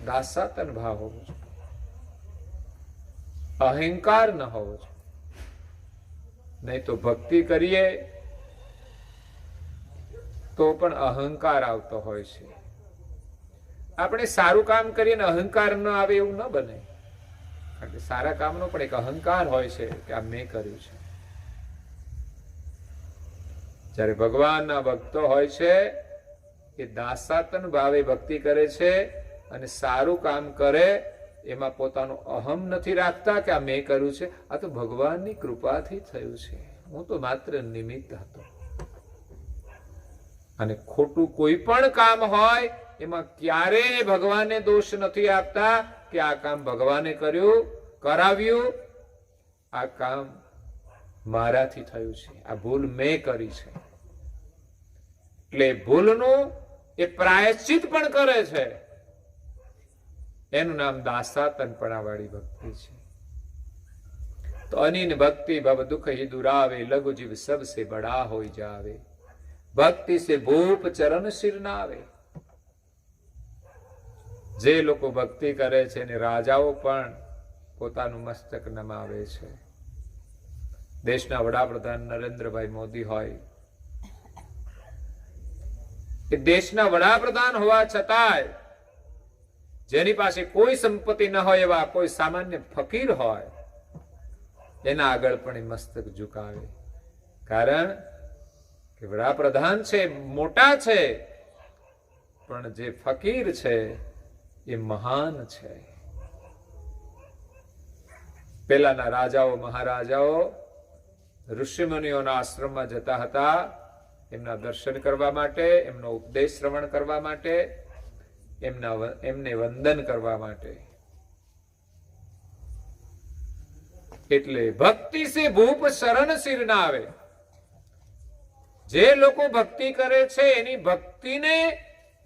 દાસાતન ભાવ હોવો જોઈએ, અહંકાર ન હોવો જોઈએ. નહીં તો ભક્તિ કરીએ તો પણ અહંકાર આવતો હોય છે. આપણે સારું કામ કરીએ ને અહંકાર ન આવે એવું ન બને. કારણ કે સારા કામનો પણ એક અહંકાર હોય છે કે આ મેં કર્યું છે. જ્યારે ભગવાનના ભક્તો હોય છે એ દાસાતન ભાવે ભક્તિ કરે છે અને સારું કામ કરે એમાં પોતાનો અહમ નથી રાખતા કે આ મેં કર્યું છે, આ તો ભગવાનની કૃપાથી થયું છે, હું તો માત્ર નિમિત્ત હતો. અને ખોટું કોઈ પણ કામ હોય એમાં ક્યારેય ભગવાનને દોષ નથી આપતા કે આ કામ ભગવાને કર્યું, કરાવ્યું, આ કામ મારાથી થયું છે, આ ભૂલ મેં કરી છે. એટલે ભૂલનું એ પ્રાયશ્ચિત પણ કરે છે. એનું નામ દાસાતનપણા વાળી ભક્તિ છે. તો અનિન ભક્તિ ભવ દુઃખ હી દુરાવે, લઘુ જીવ સબસે બડા હોઈ જાવે. ભક્તિ સે ભૂપ ચરણ સિર નાવે. જે લોકો ભક્તિ કરે છે અને રાજાઓ પણ પોતાનું મસ્તક નમાવે છે. દેશના વડાપ્રધાન નરેન્દ્રભાઈ મોદી હોય, એ દેશના વડાપ્રધાન હોવા છતાંય જેની પાસે કોઈ સંપત્તિ ન હોય એવા કોઈ સામાન્ય ફકીર હોય એના આગળ પણ એ મસ્તક ઝુકાવે. કારણ કે વડાપ્રધાન છે, મોટા છે, પણ જે ફકીર છે એ મહાન છે. પેલાના રાજાઓ મહારાજાઓ ઋષિમુનિઓના આશ્રમમાં જતા હતા એમના દર્શન કરવા માટે, એમનો ઉપદેશ શ્રવણ કરવા માટે, એમને વંદન કરવા માટે. એટલે ભક્તિ સે ભૂપ શરણ સિર ના આવે. જે લોકો ભક્તિ કરે છે એની ભક્તિને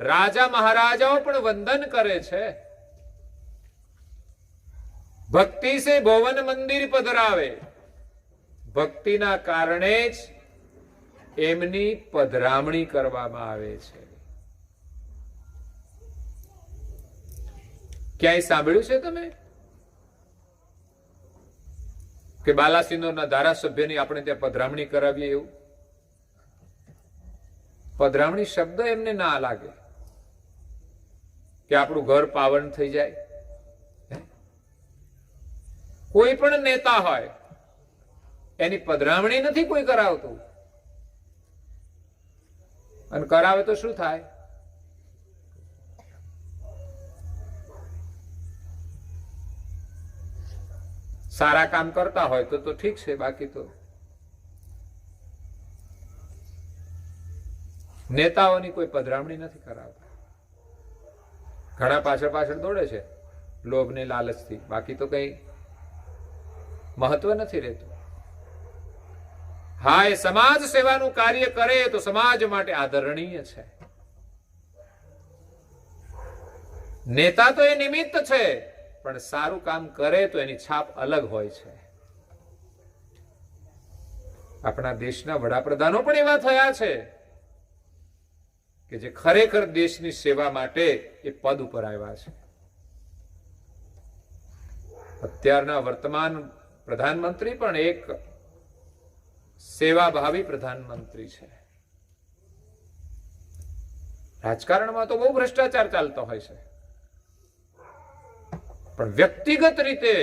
રાજા મહારાજાઓ પણ વંદન કરે છે. ભક્તિ સે ભુવન મંદિર પધરાવે. ભક્તિના કારણે જ એમની પધરામણી કરવામાં આવે છે. ક્યાંય સાંભળ્યું છે તમે કે બાલાસિનોરના ધારાસભ્યની આપણે ત્યાં પધરામણી કરાવીએ એવું? પધરામણી શબ્દ એમને ના લાગે કે આપણું ઘર પાવન થઈ જાય. કોઈ પણ નેતા હોય એની પધરામણી નથી કોઈ કરાવતું. અને કરાવે તો શું થાય? સારા કામ કરતા હોય તો ઠીક છે, બાકી તો નેતાઓની કોઈ પધરામણી નથી કરાવતા. ઘણા પાછળ પાછળ દોડે છે લોભને લાલચથી, બાકી તો કઈ મહત્વ નથી રહેતું. હા, એ સમાજ સેવાનું કાર્ય કરે તો સમાજ માટે આદરણીય છે. નેતા તો એ નિમિત્ત છે, પણ સારું કામ કરે તો એની છાપ અલગ હોય છે. આપણા દેશના વડાપ્રધાનો પણ એવા થયા છે કે જે ખરેખર દેશની સેવા માટે એ પદ ઉપર આવ્યા છે. અત્યારના વર્તમાન પ્રધાનમંત્રી પણ એક સેવાભાવી પ્રધાનમંત્રી છે. રાજકારણમાં તો બહુ ભ્રષ્ટાચાર ચાલતો હોય છે, પણ વ્યક્તિગત રીતે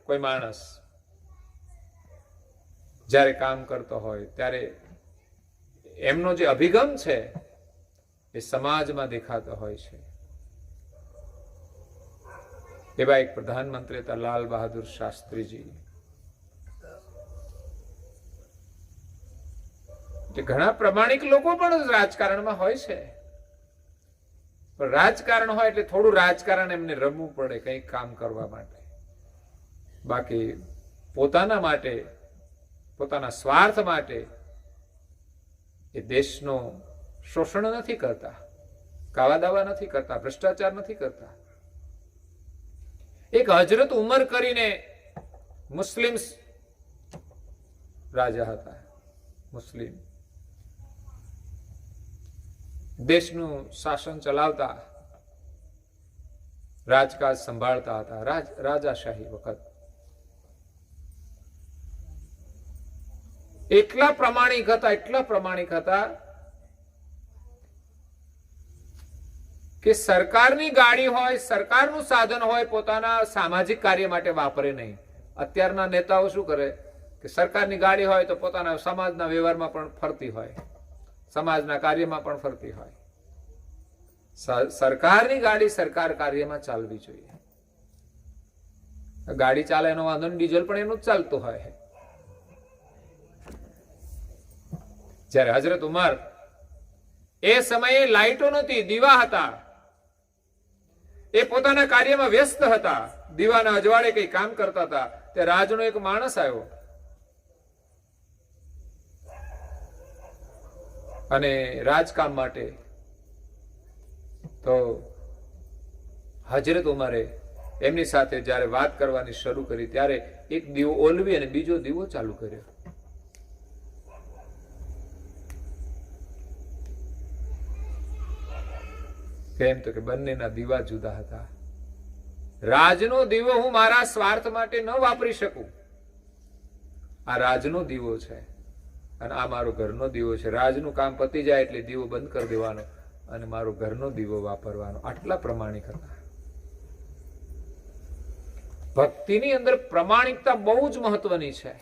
કોઈ માણસ જ્યારે કામ કરતો હોય ત્યારે એમનો જે અભિગમ છે એ સમાજમાં દેખાતો હોય છે. એવા એક પ્રધાનમંત્રી હતા લાલ બહાદુર શાસ્ત્રીજી, જે ઘણા પ્રમાણિક લોકો પણ રાજકારણમાં હોય છે, પણ રાજકારણ હોય એટલે થોડું રાજકારણ એમને રમવું પડે કંઈક કામ કરવા માટે. બાકી પોતાના માટે, પોતાના સ્વાર્થ માટે એ દેશનો શોષણ નથી કરતા, કાવા દાવા નથી કરતા, ભ્રષ્ટાચાર નથી કરતા. એક હજરત ઉમર કરીને મુસ્લિમ રાજા હતા, મુસ્લિમ દેશનું શાસન ચલાવતા, રાજકાજ સંભાળતા હતા, રાજાશાહી વખત. એટલા પ્રામાણિક હતા કે સરકારની ગાડી હોય, સરકારનું સાધન હોય, પોતાના સામાજિક કાર્ય માટે વાપરે નહીં. અત્યારના નેતાઓ શું કરે કે સરકારની ગાડી હોય તો પોતાના સમાજના વ્યવહારમાં પણ ફરતી હોય, સમાજના કાર્યમાં પણ ફરતી હોય. સરકારની ગાડી સરકાર કાર્યમાં ચાલવી જોઈએ. ગાડી ચાલે એનો વાંધો નહીં, ડીઝલ પણ એનું જ ચાલતું હોય. જ્યારે હજરત ઉમર, એ સમયે લાઈટો નહોતી, દીવા હતા, એ પોતાના કાર્યમાં વ્યસ્ત હતા, દીવાના અજવાળે કઈ કામ કરતા હતા. તે રાજનો એક માણસ આવ્યો અને રાજકામ માટે તો હજરત ઉમરે એમની સાથે જ્યારે વાત કરવાની શરૂ કરી ત્યારે એક દીવો ઓલવી અને બીજો દીવો ચાલુ કર્યો. કેમ તો કે બંનેના દીવા જુદા હતા. રાજનો દીવો હું મારા સ્વાર્થ માટે ન વાપરી શકું. આ રાજનો દીવો છે અને આ મારો ઘરનો દીવો છે. રાજનું કામ પતી જાય એટલે દીવો બંધ કરી દેવાનો અને મારો ઘરનો દીવો વાપરવાનો. આટલા પ્રમાણિક હતા. ભક્તિની અંદર પ્રમાણિકતા બહુ જ મહત્વની છે.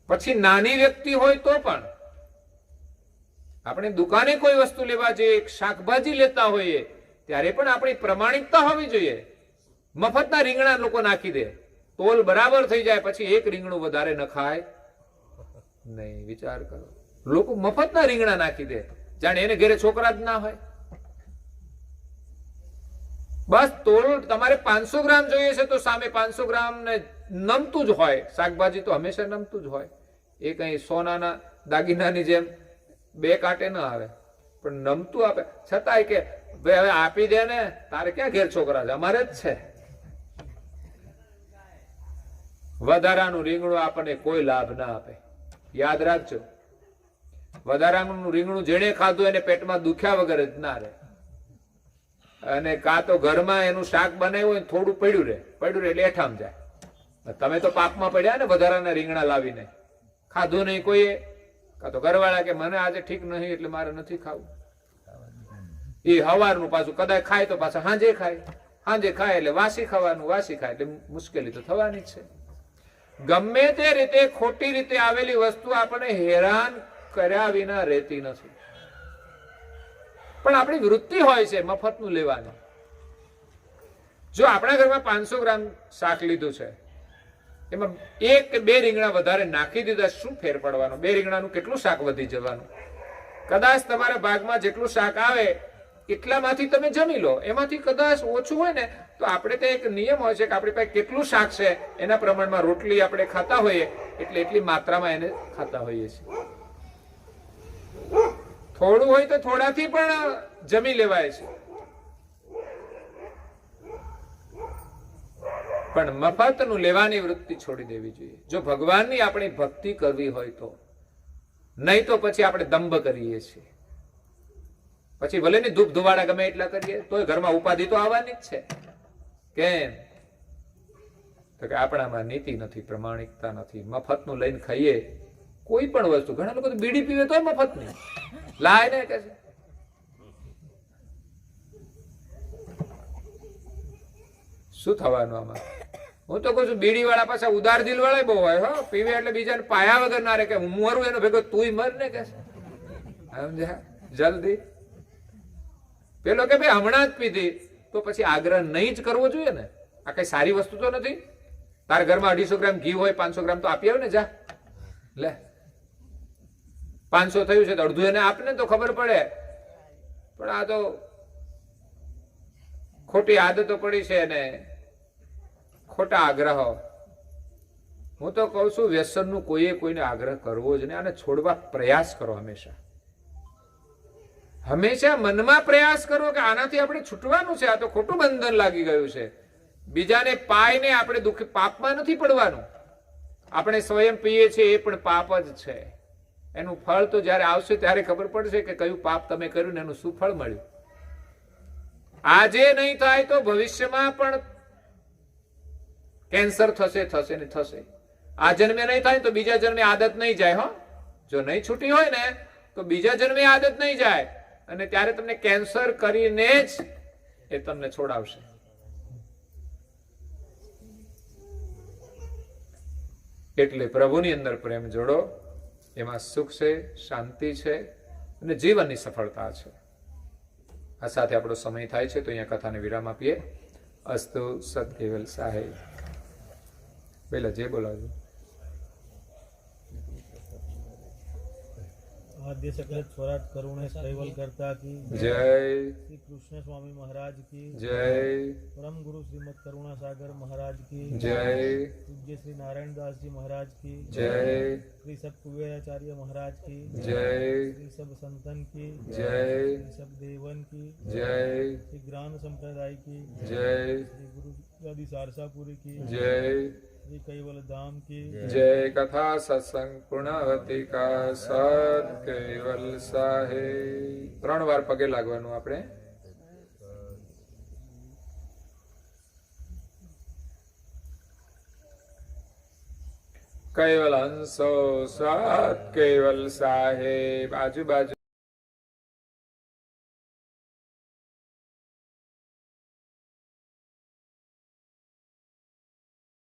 પછી નાની વ્યક્તિ હોય તો પણ આપણે દુકાને કોઈ વસ્તુ લેવા જઈએ, શાકભાજી લેતા હોઈએ ત્યારે પણ આપણી પ્રમાણિકતા હોવી જોઈએ. મફતના રીંગણા લોકો નાખી દે, તોલ બરાબર થઈ જાય, પછી એક રીંગણું વધારે ન ખાય નહીં. વિચાર કરો, લોકો મફતના રીંગણા નાખી દે, જાણે એને ઘરે છોકરા જ ના હોય. બસ તોલ તમારે 500 ગ્રામ જોઈએ છે તો સામે 500 ગ્રામ ને નમતું જ હોય. શાકભાજી તો હંમેશા નમતું જ હોય. એ કઈ સોનાના દાગીનાની જેમ બે કાંટે ન આવે, પણ નમતું આપે. છતાંય કે ભાઈ હવે આપી દે ને, તારે ક્યાં ઘેર છોકરા છે, અમારે જ છે. વધારાનું રીંગણું આપણને કોઈ લાભ ના આપે. યાદ રાખજો, વધારાનું રીંગણું જેણે ખાધું એને પેટમાં દુખ્યા વગર જ ના રહે. અને કાં તો ઘરમાં એનું શાક બનાવ્યું હોય થોડું પડ્યું રહે એટલે એઠામ જાય. તમે તો પાપમાં પડ્યા ને વધારાના રીંગણા લાવીને. ખાધું નહીં કોઈએ, કાં તો ઘરવાળા કે મને આજે ઠીક નહીં એટલે મારે નથી ખાવું. એ હવારનું પાછું કદાચ ખાય તો પાછા સાંજે ખાય એટલે વાસી ખાવાનું, વાસી ખાય એટલે મુશ્કેલી તો થવાની જ છે. ગમે તે રીતે ખોટી રીતે આવેલી વસ્તુ આપણને હેરાન કર્યા વિના રહેતી નથી. પણ આપણી વૃત્તિ હોય છે મફતનું લેવાની. જો આપણા ઘરમાં 500 ગ્રામ શાક લીધું છે, એમાં 1 કે 2 રીંગણા વધારે નાખી દીધા, શું ફેર પડવાનો? 2 રીંગણાનું કેટલું શાક વધી જવાનું? કદાચ તમારા ભાગમાં જેટલું શાક આવે એટલામાંથી તમે જમી લો. એમાંથી કદાચ ઓછું હોય ને તો આપણે ત્યાં એક નિયમ હોય છે કે આપણી પાસે કેટલું શાક છે એના પ્રમાણમાં રોટલી આપણે ખાતા હોઈએ એટલે એટલી માત્રામાં એને ખાતા હોઈએ છીએ. થોડું હોય તો થોડાથી પણ જમી લેવાય છે. પણ મફતનું લેવાની વૃત્તિ છોડી દેવી જોઈએ. જો ભગવાનની આપણી ભક્તિ કરવી હોય તો, નહીં તો પછી આપણે દંભ કરીએ છીએ. પછી ભલે ને ધૂપ ધુવાડા ગમે એટલા કરીએ તોય ઘરમાં ઉપાધિ તો આવવાની જ છે. કેમ? તો કે આપણામાં નીતિ નથી, પ્રમાણિકતા નથી. મફતનું લઈને ખાઈએ કોઈ પણ વસ્તુ. ઘણા લોકો તો બીડી પીવે તોય મફત નહીં લાય ને કે છે. શું થવાનું આમાં? હું તો કહું છું બીડી વાળા પાછા ઉદાર દિલ વાળા બહુ હોય હો. પીવે એટલે બીજાને પાયા વગર ના રે કે હું મરું એનો ભેગો તુંય મર ને કે સમજ્યા? જલ્દી પેલો કે ભાઈ હમણાં જ પીધી તો પછી આગ્રહ નહીં જ કરવો જોઈએ ને. આ કઈ સારી વસ્તુ તો નથી. તારા ઘરમાં 250 ગ્રામ ઘી હોય, 500 ગ્રામ તો આપી આવે ને. જા લે 500 થયું છે તો અડધું એને આપને તો ખબર પડે. પણ આ તો ખોટી આદતો પડી છે ને ખોટા આગ્રહો. હું તો કહું છું વ્યસનનું કોઈએ કોઈને આગ્રહ કરવો જ નહીં. આને છોડવા પ્રયાસ કરો. હંમેશા હંમેશા મનમાં પ્રયાસ કરો કે આનાથી આપણે છૂટવાનું છે. આ તો ખોટું બંધન લાગી ગયું છે. બીજાને પાયને આપણે દુઃખ પાપમાં નથી પડવાનું. આપણે સ્વયં પીએ છીએ એ પણ પાપ જ છે. એનું ફળ તો જયારે આવશે ત્યારે ખબર પડશે કે કયું પાપ તમે કર્યું ને એનું શું ફળ મળ્યું. આજે નહીં થાય તો ભવિષ્યમાં પણ કેન્સર થશે ને થશે. આ જન્મે નહીં થાય તો બીજા જન્મે આદત નહીં જાય. હો, જો નહીં છૂટી હોય ને તો બીજા જન્મે આદત નહીં જાય અને ત્યારે તમને કેન્સર કરીને જ એ તમને છોડાવશે. એટલે પ્રભુની અંદર પ્રેમ જોડો. એમાં સુખ છે, શાંતિ છે અને જીવનની સફળતા છે. આ સાથે આપણો સમય થાય છે તો અહીંયા કથાને વિરામ આપીએ. અસ્તુ સત કેવલ સાહેબ. પહેલા જે બોલાવજો. आद्य सकल स्वराट करुणे कैवल करता की जय. श्री कृष्ण स्वामी महाराज की जय. परम गुरु श्रीमद करुणा सागर महाराज की जय. पूज्य श्री नारायण दास जी महाराज की जय. श्री सब कुबेराचार्य महाराज की जय. श्री सब संतन की जय. श्री सब देवन की जय. श्री ग्राम संप्रदाय की जय. श्री गुरु आदि सारसापुरी की जय. श्री कैवल धाम की जय. कथा सत्संग पूर्णावती का સત કેવલ સાહેબ. 3 વાર પગે લાગવાનું આપણે. कैवल हंसो सत केवल साहेब. આજુબાજુ